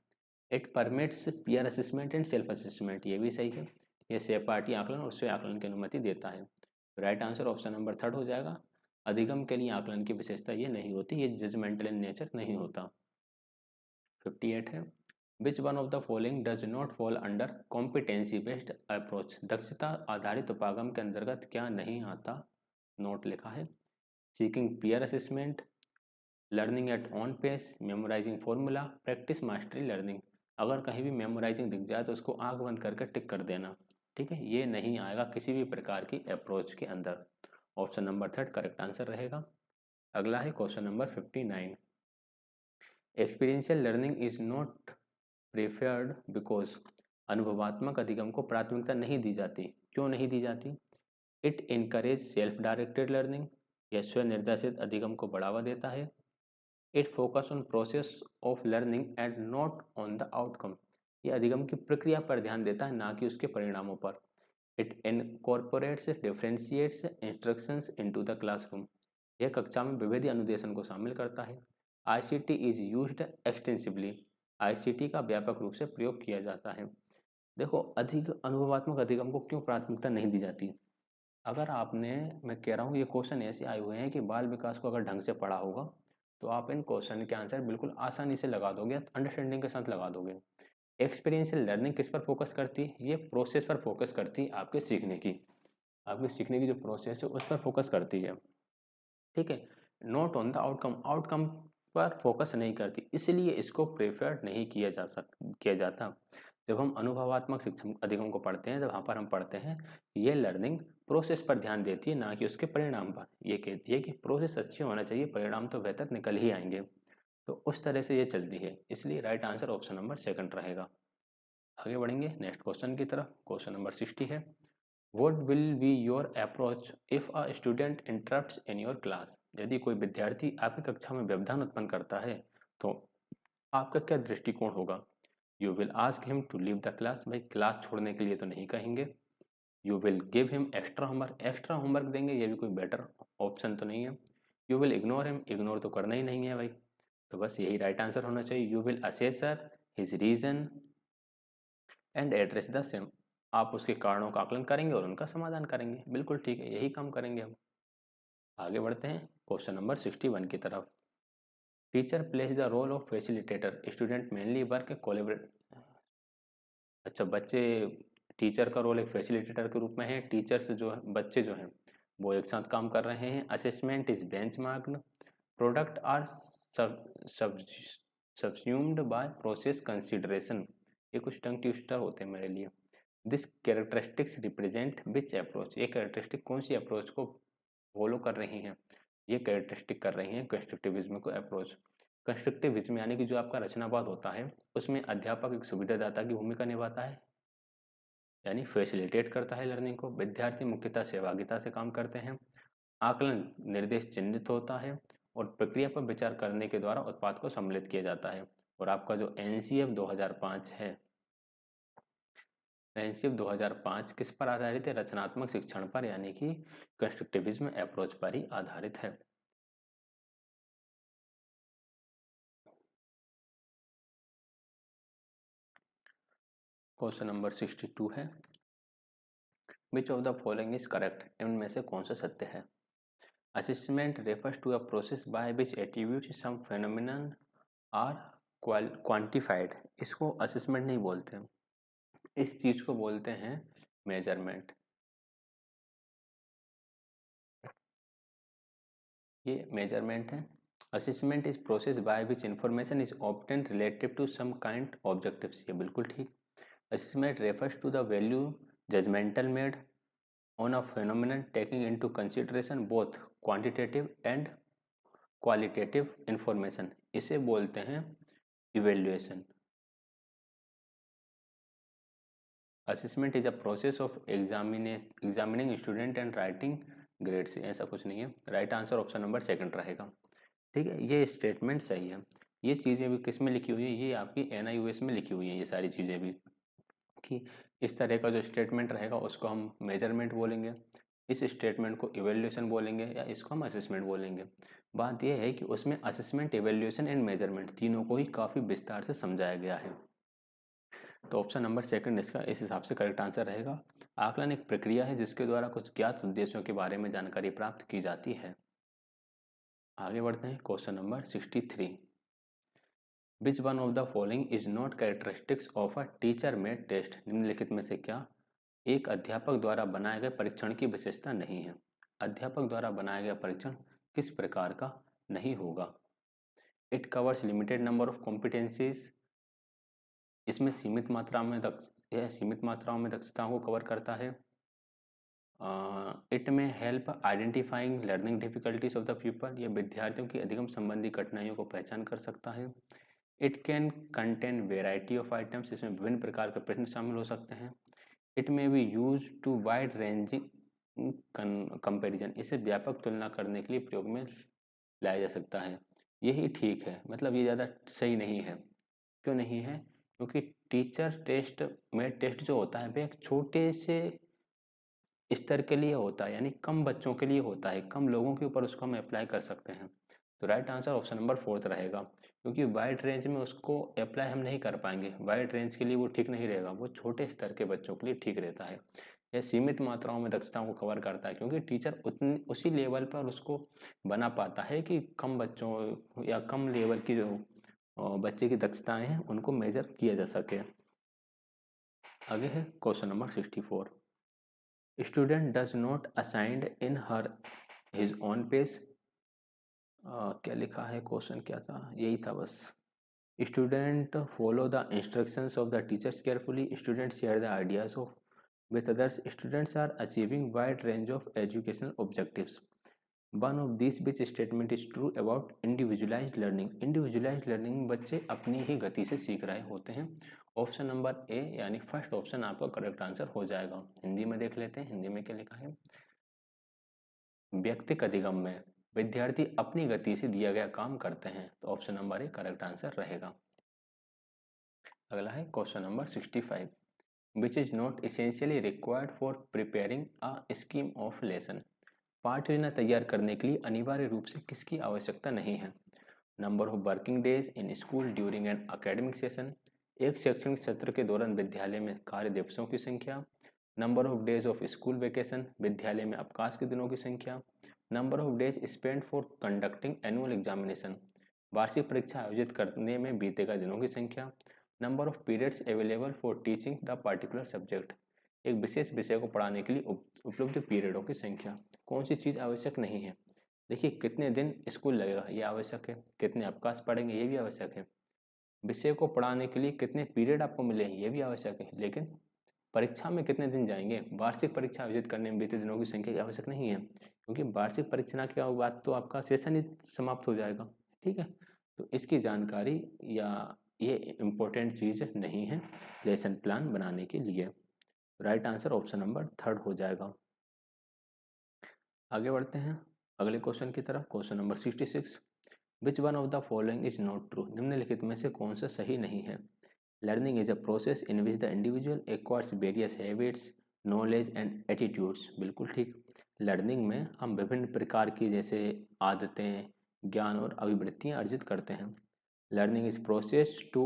It permits peer assessment and self assessment, ये भी सही है, ये सहपाठी आकलन और स्वयं आकलन की अनुमति देता है। राइट आंसर ऑप्शन नंबर 3 हो जाएगा। अधिगम के लिए आकलन की विशेषता ये नहीं होती, ये जजमेंटल इन नेचर नहीं होता। 58 है, विच one of the following does not fall under competency based approach. दक्षता आधारित उपागम के अंतर्गत क्या नहीं आता, नोट लिखा है। Seeking peer assessment, learning at on pace, memorising formula, practice mastery learning. अगर कहीं भी मेमोराइजिंग दिख जाए तो उसको आंख बंद करके टिक कर देना, ठीक है, ये नहीं आएगा किसी भी प्रकार की अप्रोच के अंदर। ऑप्शन नंबर 3 करेक्ट आंसर रहेगा। अगला है question number 59। Experiential learning is not preferred because. अनुभवात्मक अधिगम को प्राथमिकता नहीं दी जाती, क्यों नहीं दी जाती। It encourage self directed learning, यह स्व निर्देशित अधिगम को बढ़ावा देता है। It focus on process of learning and not on the outcome, ये अधिगम की प्रक्रिया पर ध्यान देता है ना कि उसके परिणामों पर। It incorporates differentiates instructions into the classroom, यह कक्षा में विविध अनुदेशन को शामिल करता है। ICT is used extensively, ICT का व्यापक रूप से प्रयोग किया जाता है। देखो अधिक अनुभवात्मक अधिगम को क्यों प्राथमिकता नहीं दी जाती। अगर आपने, मैं कह रहा हूँ ये क्वेश्चन ऐसे आए हुए हैं कि बाल विकास को अगर ढंग से पढ़ा होगा तो आप इन क्वेश्चन के आंसर बिल्कुल आसानी से लगा दोगे, अंडरस्टैंडिंग के साथ लगा दोगे। एक्सपीरियंशियल लर्निंग किस पर फोकस करती है, ये प्रोसेस पर फोकस करती है, आपके सीखने की जो प्रोसेस है उस पर फोकस करती है, ठीक है। नॉट ऑन द आउटकम पर फोकस नहीं करती, इसलिए इसको प्रेफर नहीं किया जाता। जब हम अनुभवात्मक शिक्षण अधिगम को पढ़ते हैं तो वहाँ पर हम पढ़ते हैं कि ये लर्निंग प्रोसेस पर ध्यान देती है, ना कि उसके परिणाम पर। ये कहती है कि प्रोसेस अच्छी होना चाहिए, परिणाम तो बेहतर निकल ही आएंगे। तो उस तरह से ये चलती है, इसलिए right answer option number second रहेगा। आगे बढ़ेंगे नेक्स्ट क्वेश्चन की तरफ। क्वेश्चन नंबर 60 है, what will be your approach if a student interrupts in your class. यदि कोई विद्यार्थी आपकी कक्षा में व्यवधान उत्पन्न करता है तो आपका क्या दृष्टिकोण होगा। You will ask him to leave the class, भाई क्लास छोड़ने के लिए तो नहीं कहेंगे। You will give him extra homework देंगे, ये भी कोई बेटर ऑप्शन तो नहीं है। You will ignore him, ignore तो करना ही नहीं है भाई, तो बस यही राइट आंसर होना चाहिए। You will assessor his reason and address the same, आप उसके कारणों का आकलन करेंगे और उनका समाधान करेंगे। बिल्कुल ठीक है, यही काम करेंगे हम। आगे बढ़ते हैं क्वेश्चन नंबर 61 की तरफ। Teacher place the role of facilitator, student mainly work collaborate. अच्छा, बच्चे टीचर का रोल एक फैसिलिटेटर के रूप में है। टीचर्स जो है, बच्चे जो हैं वो एक साथ काम कर रहे हैं। Assessment is benchmarked, product are subsumed by process consideration. ये कुछ टंग ट्विस्टर होते हैं मेरे लिए। This characteristics represent which approach, ये कैरेक्टरिस्टिक कौन सी अप्रोच को फॉलो कर रही हैं। ये कैरेक्टरिस्टिक कर रही हैं कंस्ट्रक्टिविज्म को अप्रोच। कंस्ट्रक्टिविज्म यानी कि जो आपका रचनावाद होता है उसमें अध्यापक एक सुविधादाता की भूमिका निभाता है, यानी फैसिलिटेट करता है लर्निंग को। विद्यार्थी मुख्यतः सहभागिता से काम करते हैं। आकलन निर्देश चिन्हित होता है और प्रक्रिया पर विचार करने के द्वारा उत्पाद को सम्मिलित किया जाता है। और आपका जो एनसीएफ 2005 है, एनसीएफ 2005 किस पर आधारित है, रचनात्मक शिक्षण पर, यानी कि कंस्ट्रक्टिविज्म अप्रोच पर ही आधारित है। क्वेश्चन नंबर 62 है, which of the following is correct, इनमें से कौन सा सत्य है। Assessment refers to a process by which attribute some phenomenon are quantified. इसको असेसमेंट नहीं बोलते हैं, इस चीज को बोलते हैं मेजरमेंट। ये मेजरमेंट है। Assessment is process by which information is obtained relative to some kind objectives, ये बिल्कुल ठीक। Assessment refers to the value judgemental made on a phenomenon taking into consideration both quantitative and qualitative information, इसे बोलते हैं evaluation. Assessment is a process of examining student and writing grades, ऐसा कुछ नहीं है। Right answer option number second रहेगा। ठीक है, ये स्टेटमेंट सही है। ये चीज़ें भी किस में लिखी हुई है, ये आपकी NIOS में लिखी हुई है ये सारी चीज़ें भी, कि इस तरह का जो स्टेटमेंट रहेगा उसको हम मेजरमेंट बोलेंगे, इस स्टेटमेंट को इवेल्युएशन बोलेंगे, या इसको हम असेसमेंट बोलेंगे। बात यह है कि उसमें असेसमेंट, इवेल्युएशन एंड मेजरमेंट तीनों को ही काफ़ी विस्तार से समझाया गया है। तो ऑप्शन नंबर सेकंड इसका इस हिसाब से करेक्ट आंसर रहेगा। आकलन एक प्रक्रिया है जिसके द्वारा कुछ ज्ञात उद्देश्यों के बारे में जानकारी प्राप्त की जाती है। आगे बढ़ते हैं question number 63। Which one of the following is not characteristics of a teacher made test, निम्नलिखित में से क्या एक अध्यापक द्वारा बनाए गए परीक्षण की विशेषता नहीं है। अध्यापक द्वारा बनाया गया परीक्षण किस प्रकार का नहीं होगा। It covers limited number of competencies, इसमें यह सीमित मात्राओं में दक्षताओं को कवर करता है। इट में help identifying learning difficulties of the people, ये विद्यार्थियों की अधिगम संबंधी कठिनाइयों को पहचान कर सकता है। It can contain variety of items, इसमें विभिन्न प्रकार के प्रश्न शामिल हो सकते हैं। It may be use to wide ranging comparison, इसे व्यापक तुलना करने के लिए प्रयोग में लाया जा सकता है। यही ठीक है, मतलब ये ज़्यादा सही नहीं है। क्यों नहीं है, क्योंकि टीचर टेस्ट में टेस्ट जो होता है वह एक छोटे से स्तर के लिए होता है, यानी कम बच्चों के लिए होता है, कम लोगों के ऊपर उसको हम अप्लाई कर सकते हैं। तो right answer option number fourth रहेगा, क्योंकि वाइड रेंज में उसको अप्लाई हम नहीं कर पाएंगे। वाइड रेंज के लिए वो ठीक नहीं रहेगा, वो छोटे स्तर के बच्चों के लिए ठीक रहता है। यह सीमित मात्राओं में दक्षताओं को कवर करता है, क्योंकि टीचर उसी लेवल पर उसको बना पाता है कि कम बच्चों या कम लेवल की जो बच्चे की दक्षताएं हैं उनको मेजर किया जा सके। आगे है question number 64। Student does not assigned in his on page, क्या लिखा है, क्वेश्चन क्या था, यही था बस। Student follow the instructions of the teachers carefully, student share the ideas of with others, students are achieving wide range of educational objectives. One of these which statement is true about individualized learning. Individualized learning में बच्चे अपनी ही गति से सीख रहे होते हैं। Option number A यानी फर्स्ट ऑप्शन आपका करेक्ट आंसर हो जाएगा। हिंदी में देख लेते हैं, हिंदी में क्या लिखा है। व्यक्तिगत अधिगम में विद्यार्थी अपनी गति से दिया गया काम करते हैं, तो option number A correct answer रहेगा। अगला है question number 65, which is not essentially required for preparing a scheme of lesson. पाठ योजना तैयार करने के लिए अनिवार्य रूप से किसकी आवश्यकता नहीं है? Number of working days in school during an academic session, एक शैक्षणिक सत्र के दौरान विद्यालय में कार्य दिवसों की संख्या, number of days of school vacation, विद्यालय में अवकाश के दिनों की संख्या, number of days spend for conducting annual examination, वार्षिक परीक्षा आयोजित करने में बीते गए दिनों की संख्या, number of periods available for teaching the particular subject, एक विशेष विषय को पढ़ाने के लिए उपलब्ध पीरियडों की संख्या। कौन सी चीज़ आवश्यक नहीं है? देखिए, कितने दिन स्कूल लगेगा ये आवश्यक है, कितने अवकाश पढ़ेंगे ये भी आवश्यक है, विषय को पढ़ाने के लिए कितने पीरियड आपको मिले ये भी आवश्यक है, लेकिन परीक्षा में कितने दिन जाएंगे, वार्षिक परीक्षा आयोजित करने में बीते दिनों की संख्या की आवश्यक नहीं है, क्योंकि वार्षिक परीक्षा के बाद तो आपका सेशन ही समाप्त हो जाएगा। ठीक है, तो इसकी जानकारी या ये इम्पोर्टेंट चीज़ नहीं है लेसन प्लान बनाने के लिए। Right answer option number third हो जाएगा। आगे बढ़ते हैं अगले क्वेश्चन की तरफ। Question number 66, which one of the following is not true, निम्नलिखित में से कौन सा सही नहीं है? Learning is a process in which the individual acquires various habits, knowledge and attitudes, बिल्कुल ठीक। लर्निंग में हम विभिन्न प्रकार की जैसे आदतें, ज्ञान और अभिवृत्तियाँ अर्जित करते हैं। Learning is process to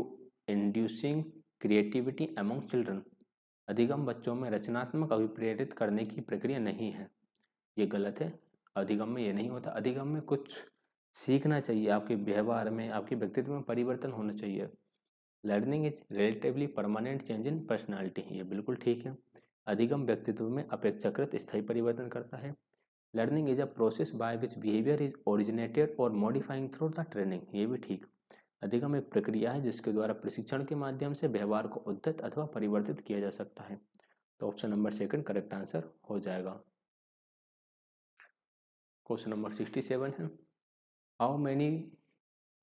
inducing creativity among children, अधिगम बच्चों में रचनात्मक अभिप्रेरित करने की प्रक्रिया नहीं है, ये गलत है। अधिगम में ये नहीं होता, अधिगम में कुछ सीखना चाहिए, आपके व्यवहार में, आपके व्यक्तित्व में परिवर्तन होना चाहिए। Learning is relatively permanent change in personality, ये बिल्कुल ठीक है। अधिगम व्यक्तित्व में अपेक्षाकृत स्थायी परिवर्तन करता है। Learning is a process by which behaviour is originated और मॉडिफाइंग थ्रू द ट्रेनिंग, ये भी ठीक। अधिगम एक प्रक्रिया है जिसके द्वारा प्रशिक्षण के माध्यम से व्यवहार को उद्धत अथवा परिवर्तित किया जा सकता है, तो option number second correct answer हो जाएगा। क्वेश्चन नंबर 67 है, how many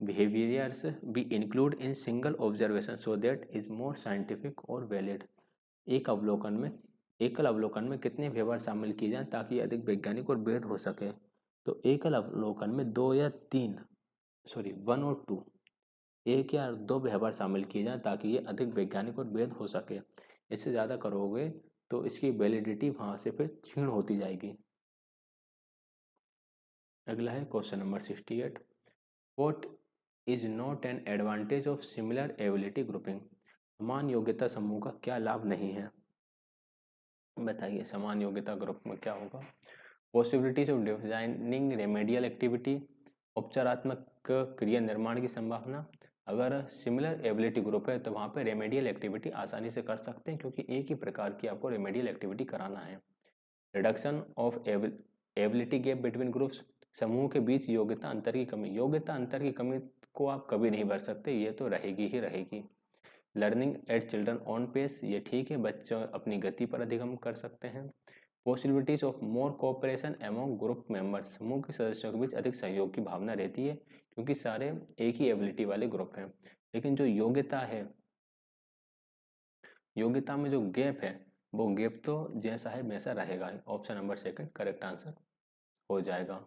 behaviours be include in single observation so that is more scientific और वैलिड, एकल अवलोकन में कितने व्यवहार शामिल किए जाएं ताकि अधिक वैज्ञानिक और वैध हो सके? तो एकल अवलोकन में दो या तीन, सॉरी 1 और 2, एक या दो व्यवहार शामिल किए जाएं ताकि ये अधिक वैज्ञानिक और वैध हो सके। इससे ज़्यादा करोगे तो इसकी वैलिडिटी वहाँ से फिर क्षीण होती जाएगी। अगला है question number 68, what is not an advantage of similar ability grouping, समान योग्यता समूह का क्या लाभ नहीं है? बताइए, समान योग्यता ग्रुप में क्या होगा? Possibilities of designing remedial activity, उपचारात्मक क्रिया निर्माण की संभावना। अगर सिमिलर एबिलिटी ग्रुप है तो वहाँ पे रेमेडियल एक्टिविटी आसानी से कर सकते हैं, क्योंकि एक ही प्रकार की आपको रेमेडियल एक्टिविटी कराना है। Reduction of ability gap between groups, समूह के बीच योग्यता अंतर की कमी, योग्यता अंतर की कमी को आप कभी नहीं भर सकते, ये तो रहेगी ही रहेगी। Learning at children on pace, ये ठीक है, बच्चों अपनी गति पर अधिगम कर सकते हैं। Possibilities of more cooperation among group members, समूह के सदस्यों के बीच अधिक सहयोग की भावना रहती है, क्योंकि सारे एक ही एबिलिटी वाले ग्रुप हैं। लेकिन जो योग्यता है, योग्यता में जो गैप है, वो गैप तो जैसा है वैसा रहेगा। Option number second correct answer हो जाएगा।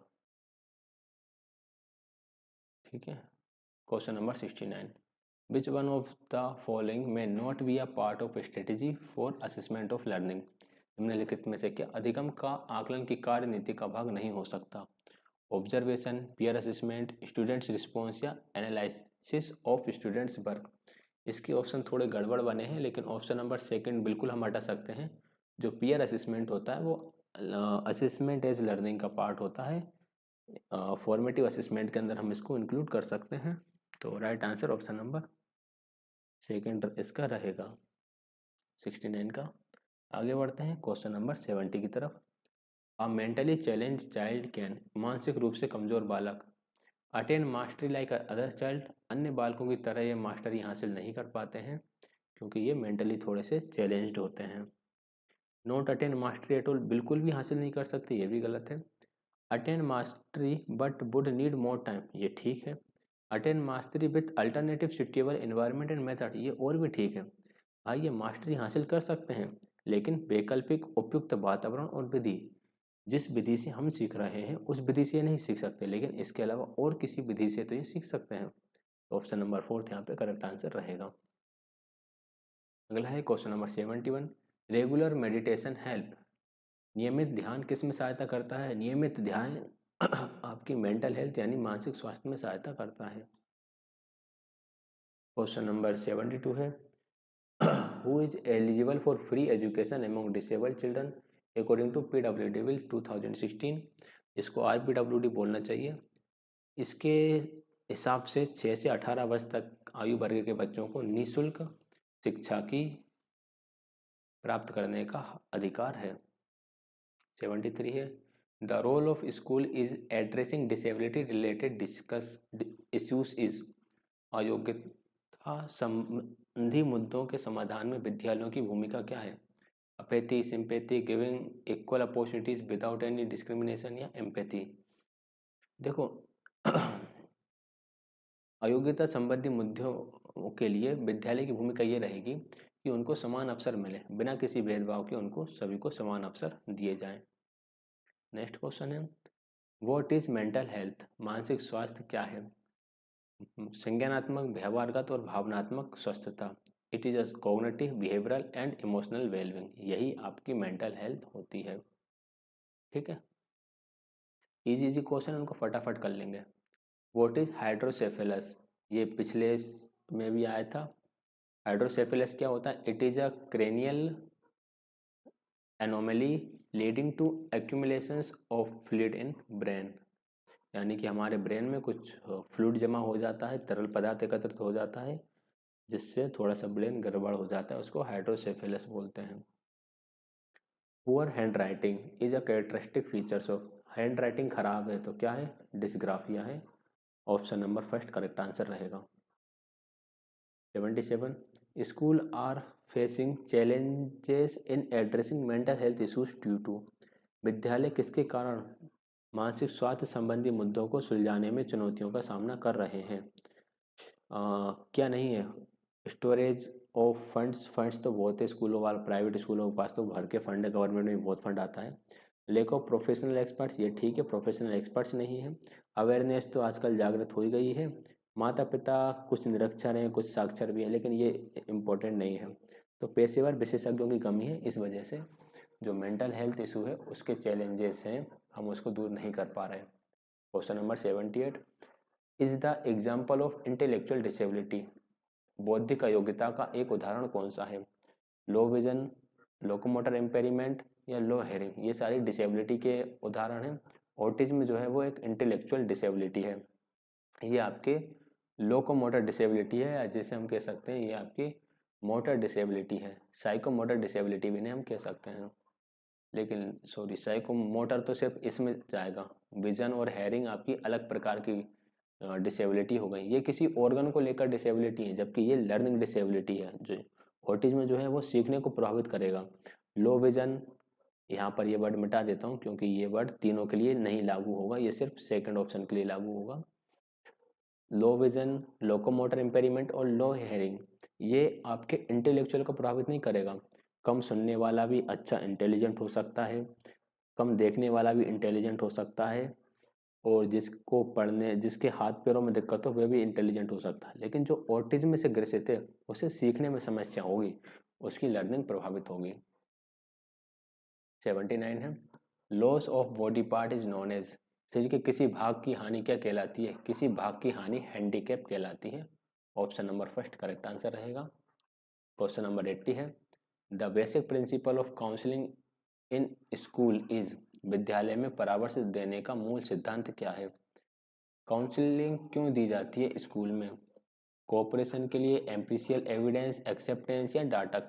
ठीक है, question number 69, which one of the following may not be a part of strategy for assessment of learning, निम्नलिखित में से क्या अधिगम का आकलन की कार्यनीति का भाग नहीं हो सकता? Observation, peer assessment, students response या एनालिसिस ऑफ स्टूडेंट्स वर्क। इसके ऑप्शन थोड़े गड़बड़ बने हैं, लेकिन ऑप्शन नंबर सेकंड बिल्कुल हम हटा सकते हैं। जो पीयर असेसमेंट होता है वो असेसमेंट एज लर्निंग का पार्ट होता है, फॉर्मेटिव असेसमेंट के अंदर हम इसको इंक्लूड कर सकते हैं, तो right answer option number second इसका रहेगा 69 का। आगे बढ़ते हैं क्वेश्चन नंबर 70 की तरफ। A mentally challenge child can, मानसिक रूप से कमजोर बालक attain mastery like other child, अन्य बालकों की तरह ये मास्टरी हासिल नहीं कर पाते हैं क्योंकि ये मेंटली थोड़े से चैलेंज्ड होते हैं। Note attain mastery at all, बिल्कुल भी हासिल नहीं कर सकते, ये भी गलत है। Attain mastery but would need more time, ये ठीक है। Attain mastery with alternative suitable environment and method, ये और भी ठीक है। भाई ये मास्टरी हासिल कर सकते हैं लेकिन वैकल्पिक उपयुक्त वातावरण और विधि, जिस विधि से हम सीख रहे हैं उस विधि से ये नहीं सीख सकते, लेकिन इसके अलावा और किसी विधि से तो ये सीख सकते हैं। तो ऑप्शन नंबर 4 यहाँ पे करेक्ट आंसर रहेगा। अगला है question number 71, regular meditation help, नियमित ध्यान किस में सहायता करता है? नियमित ध्यान आपकी मेंटल हेल्थ यानी मानसिक स्वास्थ्य में सहायता करता है। क्वेश्चन नंबर 72 है, who is eligible for free education among disabled children according to PWD bill 2016, इसको आरपीडब्ल्यूडी बोलना चाहिए। इसके हिसाब से 6 से 18 वर्ष तक आयु वर्ग के बच्चों को निःशुल्क शिक्षा की प्राप्त करने का अधिकार है। 73 है, the role of school is addressing disability related discuss issues is, अयोग्यता संबंधी मुद्दों के समाधान में विद्यालयों की भूमिका क्या है? Apathy, sympathy, giving equal opportunities without any discrimination या एम्पैथी। देखो अयोग्यता संबंधी मुद्दों के लिए विद्यालय की भूमिका ये रहेगी कि उनको समान अवसर मिले, बिना किसी भेदभाव के उनको सभी को समान अवसर दिए जाएं। नेक्स्ट क्वेश्चन है, व्हाट इज मेंटल हेल्थ, मानसिक स्वास्थ्य क्या है? संज्ञानात्मक, व्यवहारगत और भावनात्मक स्वस्थता। It is a cognitive, behavioural and emotional wellbeing, यही आपकी मेंटल हेल्थ होती है। ठीक है, इजी इजी क्वेश्चन उनको फटाफट कर लेंगे। व्हाट इज हाइड्रोसेफेलस, ये पिछले में भी आया था। हाइड्रोसेफेलस क्या होता है? It is a cranial anomaly leading to accumulations of fluid in brain, यानी कि हमारे ब्रेन में कुछ फ्लूइड जमा हो जाता है, तरल पदार्थ एकत्रित हो जाता है, जिससे थोड़ा सा ब्रेन गड़बड़ हो जाता है, उसको हाइड्रोसेफेलस बोलते हैं। Poor hand writing is a characteristic features of, hand writing खराब है तो क्या है? डिस्ग्राफिया है। Option number first correct answer रहेगा। 77, school are facing challenges in addressing mental health issues due to, विद्यालय किसके कारण मानसिक स्वास्थ्य संबंधी मुद्दों को सुलझाने में चुनौतियों का सामना कर रहे हैं? क्या नहीं है? स्टोरेज ऑफ फंड्स तो बहुत है स्कूलों वाले, प्राइवेट स्कूलों के पास तो भर के फंड है, गवर्नमेंट में बहुत फंड आता है। लैक ऑफ प्रोफेशनल एक्सपर्ट्स, ये ठीक है, प्रोफेशनल एक्सपर्ट्स नहीं है। अवेयरनेस तो आजकल जागृत हो ही गई है। माता पिता कुछ निरक्षर हैं, कुछ साक्षर भी हैं, लेकिन ये इम्पोर्टेंट नहीं है। तो पेशेवर विशेषज्ञों की कमी है, इस वजह से जो मेंटल हेल्थ इशू है उसके चैलेंजेस हैं, हम उसको दूर नहीं कर पा रहे हैं। Question number 78, is the example of intellectual disability, बौद्धिक अयोग्यता का एक उदाहरण कौन सा है? लो विजन, लोकोमोटर इम्पेयरमेंट या लो हेयरिंग, ये सारी डिसेबिलिटी के उदाहरण हैं। ऑटिज्म जो है वो एक इंटेलेक्चुअल डिसेबिलिटी है। ये आपके लोकोमोटर डिसेबिलिटी है, या जैसे हम कह सकते हैं ये आपकी मोटर डिसेबिलिटी है। साइकोमोटर डिसेबिलिटी भी नहीं हम कह सकते हैं, लेकिन सॉरी साइकोमोटर तो सिर्फ इसमें जाएगा। विजन और हेयरिंग आपकी अलग प्रकार की डिसेबिलिटी हो गई, ये किसी ऑर्गन को लेकर डिसेबिलिटी है, जबकि ये लर्निंग डिसेबिलिटी है। जो ऑटिज्म जो है वो सीखने को प्रभावित करेगा। लो विजन, यहाँ पर ये वर्ड मिटा देता हूँ क्योंकि ये वर्ड तीनों के लिए नहीं लागू होगा, ये सिर्फ सेकंड ऑप्शन के लिए लागू होगा। लो विजन, लोकोमोटर इम्पेयरमेंट और लो हेयरिंग, ये आपके इंटेलेक्चुअल को प्रभावित नहीं करेगा। कम सुनने वाला भी अच्छा इंटेलिजेंट हो सकता है, कम देखने वाला भी इंटेलिजेंट हो सकता है, और जिसको पढ़ने, जिसके हाथ पैरों में दिक्कत हो वह भी इंटेलिजेंट हो सकता है। लेकिन जो ऑटिज्म से ग्रसित है उसे सीखने में समस्या होगी, उसकी लर्निंग प्रभावित होगी। 79 है, loss of body part is known as, शरीर के किसी भाग की हानि क्या कहलाती है? किसी भाग की हानि हैंडीकैप कहलाती है। Option number first correct answer रहेगा। क्वेश्चन नंबर 80 है, the basic principle of counselling in school is, विद्यालय में परामर्श देने का मूल सिद्धांत क्या है? काउंसलिंग क्यों दी जाती है स्कूल में? कोऑपरेशन के लिए, एम्पिरिकल एविडेंस, एक्सेप्टेंस या डाटा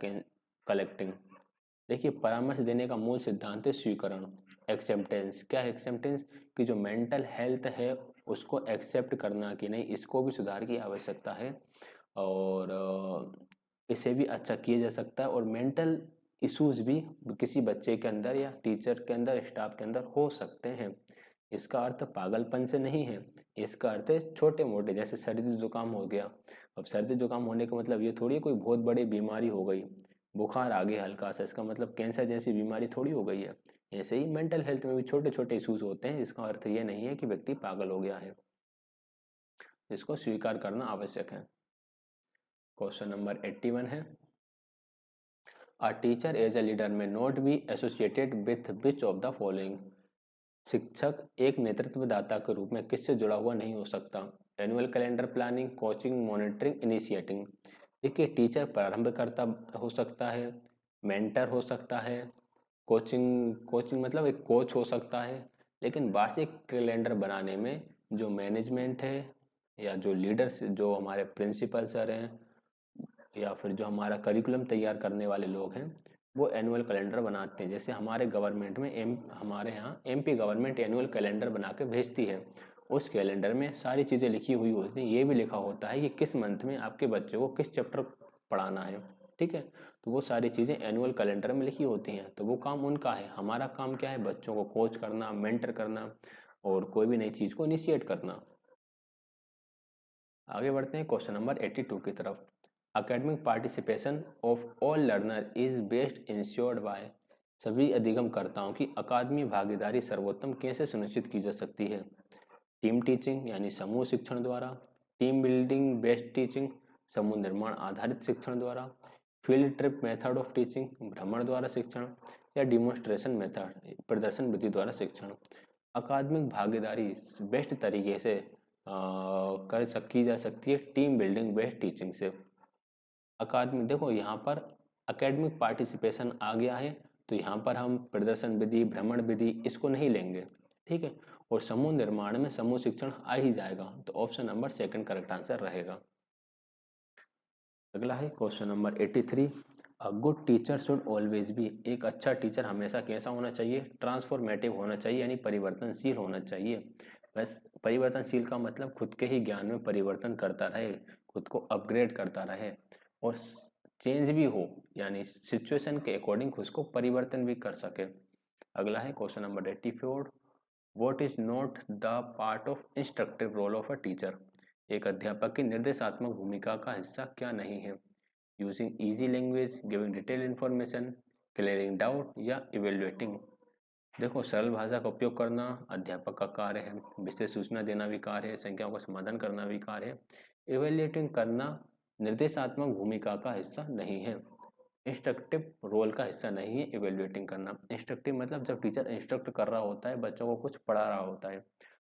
कलेक्टिंग? देखिए परामर्श देने का मूल सिद्धांत है स्वीकरण, एक्सेप्टेंस। क्या है एक्सेप्टेंस? कि जो मेंटल हेल्थ है उसको एक्सेप्ट करना कि नहीं, इसको भी सुधार की आवश्यकता है और इसे भी अच्छा किया जा सकता है। और मेंटल इश्यूज भी किसी बच्चे के अंदर या टीचर के अंदर, स्टाफ के अंदर हो सकते हैं। इसका अर्थ पागलपन से नहीं है, इसका अर्थ है छोटे मोटे, जैसे सर्दी जुकाम हो गया। अब सर्दी जुकाम होने का मतलब ये थोड़ी कोई बहुत बड़ी बीमारी हो गई, बुखार आ गया हल्का सा, इसका मतलब कैंसर जैसी बीमारी थोड़ी हो गई है। ऐसे ही मेंटल हेल्थ में भी छोटे छोटे इश्यूज होते हैं, इसका अर्थ ये नहीं है कि व्यक्ति पागल हो गया है। इसको स्वीकार करना आवश्यक है। क्वेश्चन नंबर 81 है, a teacher as a leader may not be associated with which of the following. शिक्षक एक नेतृत्वदाता के रूप में किससे जुड़ा हुआ नहीं हो सकता? Annual calendar planning, coaching, monitoring, initiating. देखिए, टीचर प्रारंभकर्ता हो सकता है, मेंटर हो सकता है, कोचिंग कोचिंग मतलब एक कोच हो सकता है, लेकिन वार्षिक कैलेंडर बनाने में जो मैनेजमेंट है या जो लीडर्स, जो हमारे प्रिंसिपल सर हैं या फिर जो हमारा करिकुलम तैयार करने वाले लोग हैं, वो एनुअल कैलेंडर बनाते हैं। जैसे हमारे गवर्नमेंट में हमारे यहाँ एमपी गवर्नमेंट एनुअल कैलेंडर बना के भेजती है। उस कैलेंडर में सारी चीज़ें लिखी हुई होती हैं, ये भी लिखा होता है कि किस मंथ में आपके बच्चे को किस चैप्टर पढ़ाना है। ठीक है, तो वो सारी चीज़ें एनुअल कैलेंडर में लिखी होती हैं। तो वो काम उनका है, हमारा काम क्या है? बच्चों को कोच करना, मेंटर करना और कोई भी नई चीज़ को इनिशिएट करना। आगे बढ़ते हैं क्वेश्चन नंबर 82 की तरफ। Academic participation of all learner is best ensured by. सभी अधिगमकर्ताओं की अकादमी भागीदारी सर्वोत्तम कैसे सुनिश्चित की जा सकती है? टीम टीचिंग यानी समूह शिक्षण द्वारा, टीम बिल्डिंग बेस्ड टीचिंग समूह निर्माण आधारित शिक्षण द्वारा, field trip method of teaching भ्रमण द्वारा शिक्षण, या डिमोन्स्ट्रेशन मेथड प्रदर्शन विधि द्वारा शिक्षण। अकादमिक भागीदारी बेस्ट तरीके से की जा सकती है टीम बिल्डिंग बेस्ड टीचिंग से। अकादमिक, देखो यहाँ पर अकेडमिक पार्टिसिपेशन आ गया है, तो यहाँ पर हम प्रदर्शन विधि, भ्रमण विधि इसको नहीं लेंगे। ठीक है, और समूह निर्माण में समूह शिक्षण आ ही जाएगा, तो option number second correct answer रहेगा। अगला है question number 83, a good teacher should always be. एक अच्छा टीचर हमेशा कैसा होना चाहिए? ट्रांसफॉर्मेटिव होना चाहिए, यानी परिवर्तनशील होना चाहिए। बस परिवर्तनशील का मतलब खुद के ही ज्ञान में परिवर्तन करता रहे, खुद को अपग्रेड करता रहे और चेंज भी हो, यानी सिचुएशन के अकॉर्डिंग खुद को परिवर्तन भी कर सके। अगला है question number 84, what is not the part of instructive role of a teacher. एक अध्यापक की निर्देशात्मक भूमिका का हिस्सा क्या नहीं है? Using easy language, giving detail information, clearing doubt या इवेल्युएटिंग। देखो, सरल भाषा का उपयोग करना अध्यापक का कार्य है, विशेष सूचना देना भी कार्य है, संख्याओं का समाधान करना भी कार्य है। इवेल्युएटिंग करना निर्देशात्मक भूमिका का हिस्सा नहीं है, इंस्ट्रक्टिव रोल का हिस्सा नहीं है इवेल्युएटिंग करना। इंस्ट्रक्टिव मतलब जब टीचर इंस्ट्रक्ट कर रहा होता है, बच्चों को कुछ पढ़ा रहा होता है,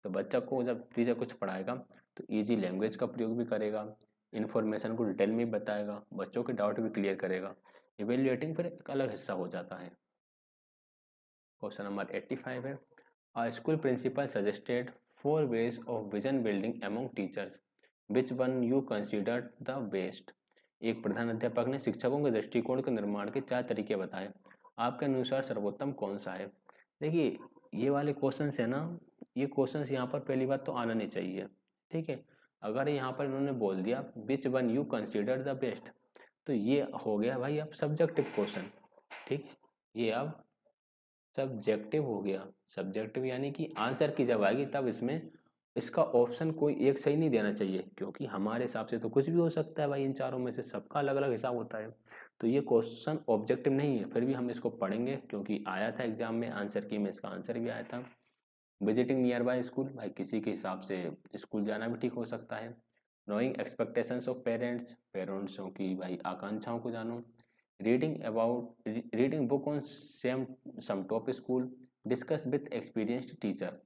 तो बच्चा को जब टीचर कुछ पढ़ाएगा तो ईजी लैंग्वेज का प्रयोग भी करेगा, इन्फॉर्मेशन को डिटेल में भी बताएगा, बच्चों के डाउट भी क्लियर करेगा। इवेल्युएटिंग फिर एक अलग हिस्सा हो जाता है। क्वेश्चन नंबर 85 है, a school principal suggested 4 ways of vision building among teachers, which one you considered the best. एक प्रधान अध्यापक ने शिक्षकों के दृष्टिकोण के निर्माण के 4 तरीके बताए, आपके अनुसार सर्वोत्तम कौन सा है? देखिए, ये वाले क्वेश्चन है ना, ये क्वेश्चन यहाँ पर पहली बात तो आना नहीं चाहिए। ठीक है, अगर यहाँ पर इन्होंने बोल दिया विच one you consider the best, तो ये हो गया भाई अब सब्जेक्टिव क्वेश्चन। ठीक है, ये अब सब्जेक्टिव हो गया। सब्जेक्टिव यानी कि आंसर की जब आएगी तब इसमें इसका ऑप्शन कोई एक सही नहीं देना चाहिए, क्योंकि हमारे हिसाब से तो कुछ भी हो सकता है भाई, इन चारों में से सबका अलग अलग हिसाब होता है। तो ये क्वेश्चन ऑब्जेक्टिव नहीं है, फिर भी हम इसको पढ़ेंगे क्योंकि आया था एग्जाम में, आंसर की में इसका आंसर भी आया था। विजिटिंग नियर बाय स्कूल, भाई किसी के हिसाब से स्कूल जाना भी ठीक हो सकता है। नोइंग एक्सपेक्टेशंस ऑफ पेरेंट्स, पेरेंट्सों की भाई आकांक्षाओं को जानो। Reading book on same some top school, discuss with experienced teacher.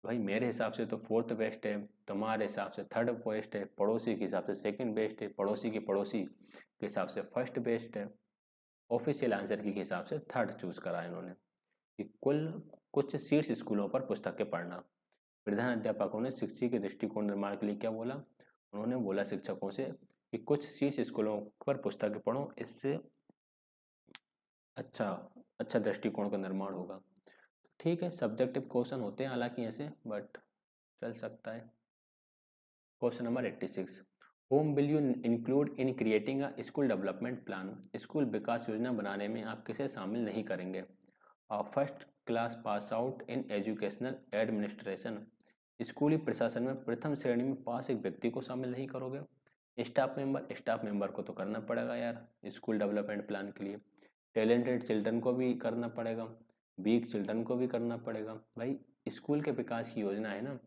भाई मेरे हिसाब से तो फोर्थ बेस्ट है, तुम्हारे हिसाब से थर्ड बेस्ट है, पड़ोसी के हिसाब से सेकंड बेस्ट है, पड़ोसी के पड़ोसी के हिसाब से फर्स्ट बेस्ट है। ऑफिशियल आंसर के हिसाब से थर्ड चूज करा इन्होंने कि कुल कुछ शीर्ष स्कूलों पर पुस्तकें पढ़ना। प्रधान अध्यापकों ने शिक्षक के दृष्टिकोण निर्माण के लिए क्या बोला? उन्होंने बोला शिक्षकों से कि कुछ शीर्ष स्कूलों पर पुस्तकें पढ़ो, इससे अच्छा अच्छा दृष्टिकोण का निर्माण होगा। ठीक है, सब्जेक्टिव क्वेश्चन होते हैं हालांकि ऐसे, बट चल सकता है। Question number 86, whom will you include in creating a school development plan? School विकास योजना बनाने में आप किसे शामिल नहीं करेंगे? First class pass out in educational administration, स्कूली प्रशासन में प्रथम श्रेणी में पास एक व्यक्ति को शामिल नहीं करोगे? स्टाफ मेंबर को तो करना पड़ेगा यार स्कूल डेवलपमेंट प्लान के लिए। टैलेंटेड चिल्ड्रन को भी करना पड़ेगा, वीक चिल्ड्रन को भी करना पड़ेगा। भाई स्कूल के विकास की योजना है ना,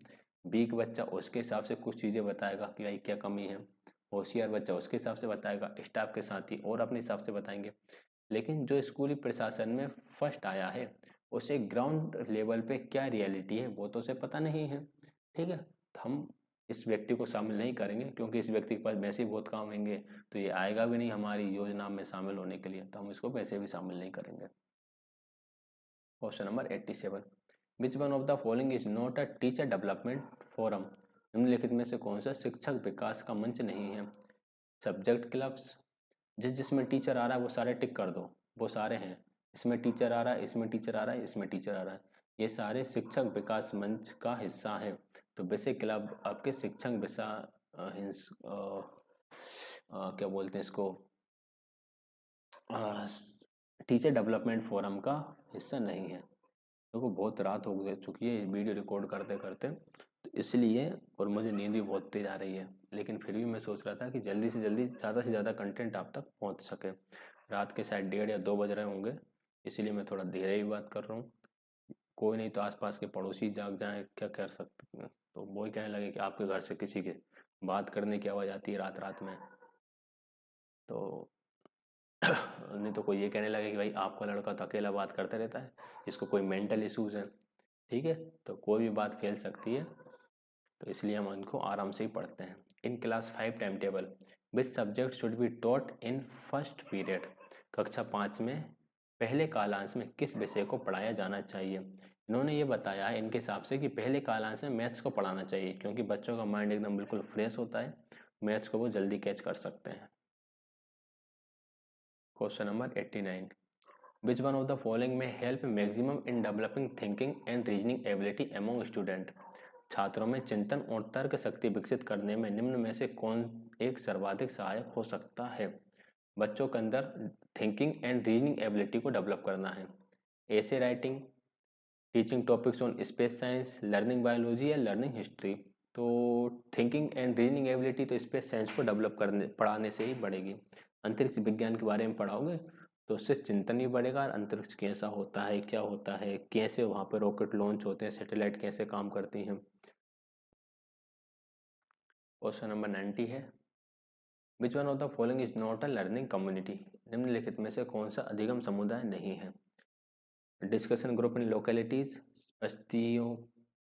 वीक बच्चा उसके हिसाब से कुछ चीज़ें बताएगा कि भाई क्या कमी है, होशियार बच्चा उसके हिसाब से बताएगा, स्टाफ के साथी और अपने हिसाब से बताएंगे। लेकिन जो स्कूली प्रशासन में फर्स्ट आया है उसे ग्राउंड लेवल पे क्या रियलिटी है वो तो उसे पता नहीं है। ठीक है, तो हम इस व्यक्ति को शामिल नहीं करेंगे क्योंकि इस व्यक्ति के पास वैसे ही बहुत काम होंगे, तो ये आएगा भी नहीं हमारी योजना में शामिल होने के लिए, तो हम इसको वैसे भी शामिल नहीं करेंगे। Question number 87, which one of the following is not a teacher development forum? निम्नलिखित में से कौन सा शिक्षक विकास का मंच नहीं है? सब्जेक्ट क्लब्स, जिसमें टीचर आ रहा है वो सारे टिक कर दो, वो सारे हैं, इसमें टीचर आ रहा है, इसमें टीचर आ रहा है, इसमें टीचर आ रहा है, ये सारे शिक्षक विकास मंच का हिस्सा है। तो बेसिक क्लब आपके शिक्षक क्या बोलते हैं इसको, टीचर डेवलपमेंट फोरम का हिस्सा नहीं है। देखो बहुत रात हो गई चुकी है वीडियो रिकॉर्ड करते करते, तो इसलिए, और मुझे नींद भी बहुत तेज आ रही है, लेकिन फिर भी मैं सोच रहा था कि जल्दी से जल्दी ज़्यादा से ज़्यादा कंटेंट आप तक पहुंच सके। रात के शायद 1:30 या 2 बज रहे होंगे, इसलिए मैं थोड़ा धीरे ही बात कर रहा हूँ। कोई नहीं तो आसपास के पड़ोसी जाग जाएं, क्या कर सकते हैं, तो वो ही कहने लगे कि आपके घर से किसी के बात करने की आवाज़ आती है रात रात में, तो नहीं तो कोई ये कहने लगे कि भाई आपका लड़का तो अकेला बात करता रहता है, इसको कोई मेंटल इश्यूज है। ठीक है, तो कोई भी बात फैल सकती है, तो इसलिए हम उनको आराम से ही पढ़ते हैं। In class 5 time table which subject should be taught in first period? कक्षा 5 में पहले कालांश में किस विषय को पढ़ाया जाना चाहिए? इन्होंने ये बताया है इनके हिसाब से कि पहले कालांश में मैथ्स को पढ़ाना चाहिए क्योंकि बच्चों का माइंड एकदम बिल्कुल फ्रेश होता है, मैथ्स को वो जल्दी कैच कर सकते हैं। Question number 89, which one of the following may help maximum in developing thinking and reasoning ability among student? छात्रों में चिंतन और तर्क शक्ति विकसित करने में निम्न में से कौन एक सर्वाधिक सहायक हो सकता है? बच्चों के अंदर थिंकिंग एंड रीजनिंग एबिलिटी को डेवलप करना है, ऐसे writing, teaching topics on space science, learning biology या लर्निंग हिस्ट्री? तो थिंकिंग एंड रीजनिंग एबिलिटी तो स्पेस साइंस को डेवलप करने पढ़ाने से ही बढ़ेगी। अंतरिक्ष विज्ञान के बारे में पढ़ाओगे तो उससे चिंतन भी बढ़ेगा, अंतरिक्ष कैसा होता है, क्या होता है, कैसे वहाँ पर रॉकेट लॉन्च होते हैं, सैटेलाइट कैसे काम करती हैं। क्वेश्चन नंबर 90 है, विच one of the following is not a learning community? निम्नलिखित में से कौन सा अधिगम समुदाय नहीं है? डिस्कशन ग्रुप इन लोकेलिटीज, बस्तियों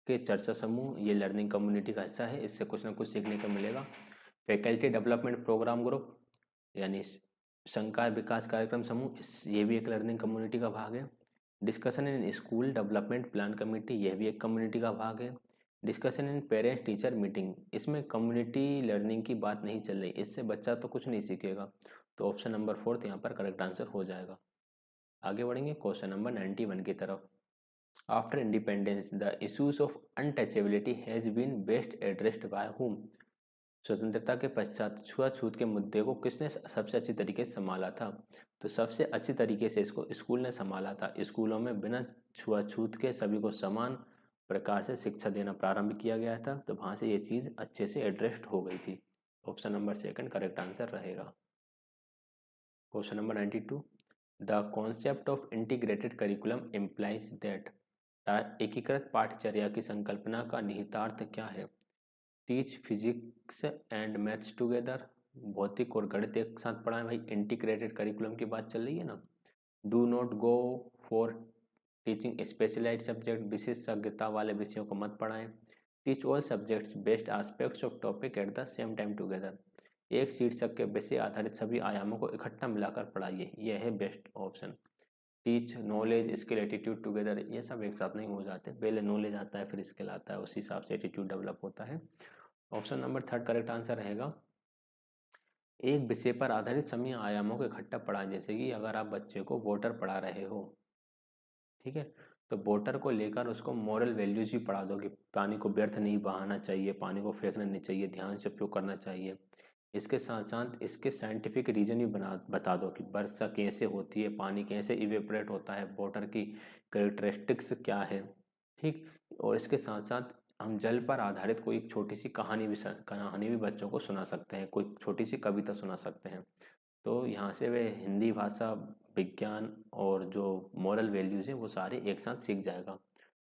के चर्चा समूह, ये लर्निंग कम्युनिटी का हिस्सा है, इससे कुछ ना कुछ सीखने को मिलेगा। फैकल्टी डेवलपमेंट प्रोग्राम ग्रुप यानी संकाय विकास कार्यक्रम समूह, ये भी एक लर्निंग कम्युनिटी का भाग है। Discussion in school development plan committee, यह भी एक कम्युनिटी का भाग है। Discussion in parents teacher meeting, इसमें कम्युनिटी लर्निंग की बात नहीं चल रही, इससे बच्चा तो कुछ नहीं सीखेगा, तो ऑप्शन नंबर 4 यहाँ पर करेक्ट आंसर हो जाएगा। आगे बढ़ेंगे क्वेश्चन नंबर 91 की तरफ। After independence the issues of untouchability has been best addressed by whom? स्वतंत्रता के पश्चात छुआछूत के मुद्दे को किसने सबसे अच्छी तरीके से संभाला था? तो सबसे अच्छी तरीके से इसको स्कूल ने संभाला था। स्कूलों में बिना छुआछूत के सभी को समान प्रकार से शिक्षा देना प्रारंभ किया गया था, तो वहाँ से ये चीज़ अच्छे से एड्रेस्ड हो गई थी। ऑप्शन नंबर 2 करेक्ट आंसर रहेगा। Question number 92, the concept of integrated curriculum implies that? एकीकृत पाठचर्या की संकल्पना का निहितार्थ क्या है? Teach physics and maths together, भौतिक और गणित एक साथ पढ़ाएं। भाई इंटीग्रेटेड करिकुलम की बात चल रही है ना। Do not go for teaching specialised subject, विशेषज्ञता वाले विषयों को मत पढ़ाएं। Teach all subjects best aspects of topic at the same time together, एक शीर्षक के विषय आधारित सभी आयामों को इकट्ठा मिलाकर पढ़ाइए, यह है best option. Teach knowledge skill attitude together, ये सब एक साथ नहीं हो जाते, पहले नॉलेज आता है फिर स्किल आता है, उसी हिसाब से एटीट्यूड डेवलप होता है। ऑप्शन नंबर 3 करेक्ट आंसर रहेगा। एक विषय पर आधारित सभी आयामों को इकट्ठा पढ़ाएं, जैसे कि अगर आप बच्चे को वोटर पढ़ा रहे हो, ठीक है, तो वाटर को लेकर उसको मॉरल वैल्यूज भी पढ़ा दो कि पानी को व्यर्थ नहीं बहाना चाहिए, पानी को फेंकना नहीं चाहिए, ध्यान से उपयोग करना चाहिए। इसके साथ साथ इसके साइंटिफिक रीजन भी बता दो कि वर्षा कैसे होती है, पानी कैसे इवेपोरेट होता है, वाटर की कैरेक्टरिस्टिक्स क्या है, ठीक। और इसके साथ साथ हम जल पर आधारित कोई एक छोटी सी कहानी भी बच्चों को सुना सकते हैं, कोई छोटी सी कविता सुना सकते हैं। तो यहाँ से वे हिंदी भाषा, विज्ञान और जो मॉरल वैल्यूज़ हैं वो सारे एक साथ सीख जाएगा।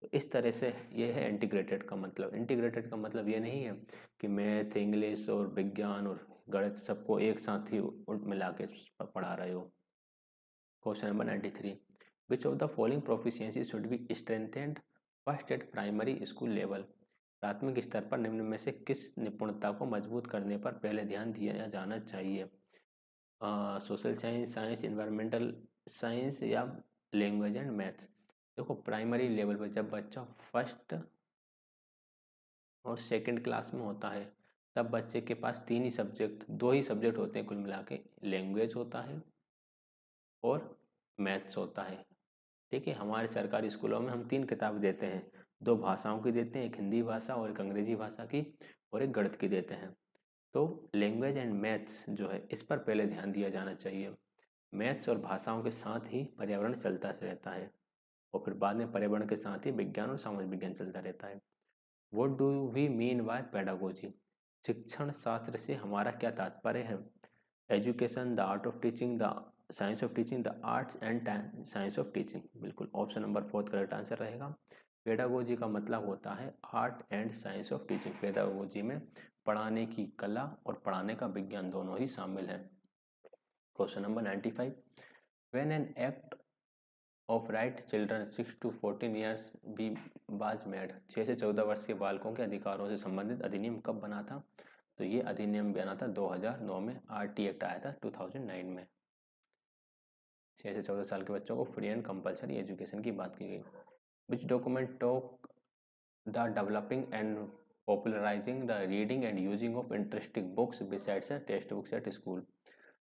तो इस तरह से ये है इंटीग्रेटेड का मतलब। इंटीग्रेटेड का मतलब ये नहीं है कि मैथ, इंग्लिश और विज्ञान और गणित सबको एक साथ ही मिला के पढ़ा रहे हो। Question number 93, which of the following proficiency should be strengthened first eight primary school level. प्राथमिक स्तर पर निम्न में से किस निपुणता को मजबूत करने पर पहले ध्यान दिया जाना चाहिए? Social science, science, environmental science या लैंग्वेज एंड मैथ्स। देखो प्राइमरी लेवल पर जब बच्चा फर्स्ट और सेकंड क्लास में होता है तब बच्चे के पास दो ही सब्जेक्ट होते हैं कुल मिला के, लैंग्वेज होता है और मैथ्स होता है। ठीक है, हमारे सरकारी स्कूलों में हम 3 किताब देते हैं, 2 भाषाओं की देते हैं, एक हिंदी भाषा और एक अंग्रेजी भाषा की और एक गणित की देते हैं। तो लैंग्वेज एंड मैथ्स जो है इस पर पहले ध्यान दिया जाना चाहिए। मैथ्स और भाषाओं के साथ ही पर्यावरण चलता रहता है और फिर बाद में पर्यावरण के साथ ही विज्ञान और सामाजिक विज्ञान चलता रहता है। What do we mean by pedagogy? शिक्षण शास्त्र से हमारा क्या तात्पर्य है? Education, the art of teaching, the science of teaching, the arts and science of teaching. बिल्कुल ऑप्शन नंबर 4 करेक्ट आंसर रहेगा। पेडागोजी का मतलब होता है art and science of teaching. Pedagogy में पढ़ाने की कला और पढ़ाने का विज्ञान दोनों ही शामिल है। Question number 95, when an act of right children 6 to 14 years be was made. 6 से 14 वर्ष के बालकों के अधिकारों से संबंधित अधिनियम कब बना था? तो ये अधिनियम बना था 2009 में। आरटी एक्ट आया था 2009 में। 6 से 14 साल के बच्चों को फ्री एंड कंपलसरी एजुकेशन की बात की गई। Which document talk the developing and popularising the reading and using of interesting books besides text books at school.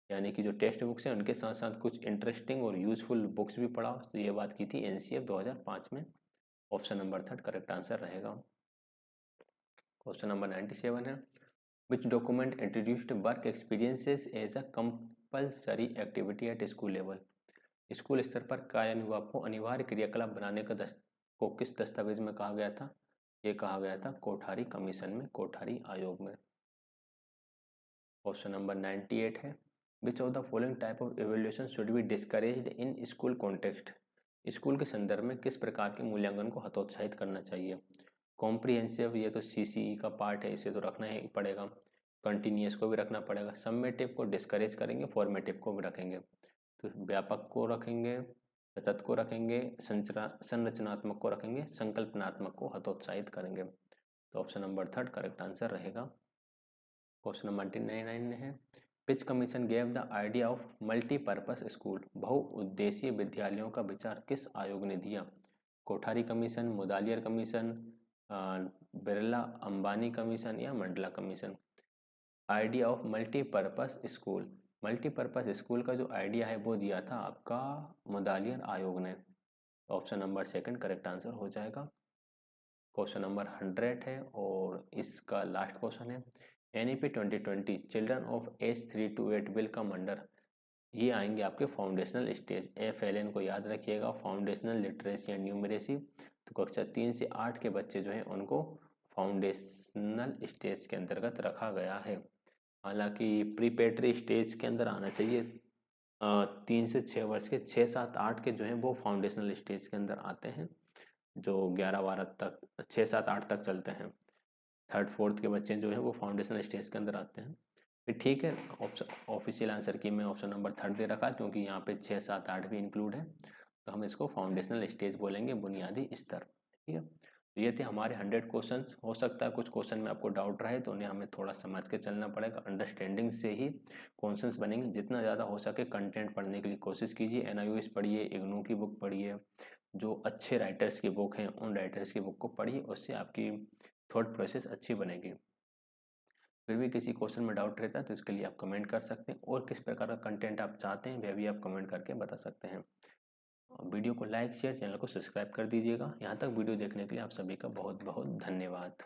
यानी कि जो टेक्स्ट बुक्स हैं उनके साथ साथ कुछ इंटरेस्टिंग और यूजफुल बुक्स भी पढ़ाओ। तो ये बात की थी एनसीएफ 2005 में। ऑप्शन नंबर 3 करेक्ट आंसर रहेगा। क्वेश्चन नंबर 97 है, which document introduced work experiences as a compulsory activity at school level. School स्तर पर कार्यानुभव को अनिवार्य क्रियाकलाप बनाने को किस दस्तावेज में कहा गया था? ये कहा गया था कोठारी कमीशन में, कोठारी आयोग में। क्वेश्चन नंबर 98 है, which of the following type of evaluation should be discouraged in school context. School के संदर्भ में किस प्रकार के मूल्यांकन को हतोत्साहित करना चाहिए? कॉम्प्रिहेंसिव, ये तो सीसीई का पार्ट है, इसे तो रखना ही पड़ेगा। कंटिन्यूस को भी रखना पड़ेगा। समेटिव को डिस्करेज करेंगे, फॉर्मेटिव को भी रखेंगे। तो व्यापक को रखेंगे, सतत को रखेंगे, संरचनात्मक को रखेंगे, संकल्पनात्मक को हतोत्साहित करेंगे। तो ऑप्शन नंबर 3 करेक्ट आंसर रहेगा। क्वेश्चन नंबर 99 है, which commission gave the idea of multipurpose school. बहुउद्देशीय विद्यालयों का विचार किस आयोग ने दिया? Kothari commission, Mudaliar commission, Birla Ambani commission या Mandala commission. Idea of multipurpose school, multipurpose school का जो आइडिया है वो दिया था आपका मुदालियर आयोग ने। ऑप्शन नंबर 2 करेक्ट आंसर हो जाएगा। क्वेश्चन नंबर 100 है और इसका लास्ट क्वेश्चन है, NEP 2020 children of age 3 to 8 will come under. ये आएंगे आपके फाउंडेशनल स्टेज। FLN को याद रखिएगा, फाउंडेशनल लिटरेसी एंड न्यूमरेसी। तो कक्षा 3 से 8 के बच्चे जो हैं उनको फाउंडेशनल स्टेज के अंतर्गत रखा गया है। हालांकि प्रीपेटरी स्टेज के अंदर आना चाहिए। 3 से 6 वर्ष के, 6, 7, 8 के जो हैं वो फाउंडेशनल स्टेज के अंदर आते हैं, जो 11-12 तक, 6, 7, 8 तक चलते हैं। 3rd, 4th के बच्चे जो हैं वो फाउंडेशनल स्टेज के अंदर आते हैं। फिर ठीक है, ऑफिशियल आंसर की मैं ऑप्शन नंबर 3 दे रखा क्योंकि यहाँ पे 6, 7, 8 भी इंक्लूड है, तो हम इसको फाउंडेशनल स्टेज बोलेंगे, बुनियादी स्तर। ठीक है, तो ये थे हमारे 100 क्वेश्चन। हो सकता है कुछ क्वेश्चन में आपको डाउट रहे तो उन्हें हमें थोड़ा समझ के चलना पड़ेगा। अंडरस्टैंडिंग से ही क्वेश्चंस बनेंगे। जितना ज़्यादा हो सके कंटेंट पढ़ने के लिए कोशिश कीजिए। NIOS पढ़िए, इग्नू की बुक पढ़िए, जो अच्छे राइटर्स की बुक हैं उन राइटर्स की बुक को पढ़िए, उससे आपकी थॉट प्रोसेस अच्छी बनेगी। फिर भी किसी क्वेश्चन में डाउट रहता है तो इसके लिए आप कमेंट कर सकते हैं, और किस प्रकार का कंटेंट आप चाहते हैं वह भी आप कमेंट करके बता सकते हैं। वीडियो को लाइक शेयर, चैनल को सब्सक्राइब कर दीजिएगा। यहाँ तक वीडियो देखने के लिए आप सभी का बहुत बहुत धन्यवाद।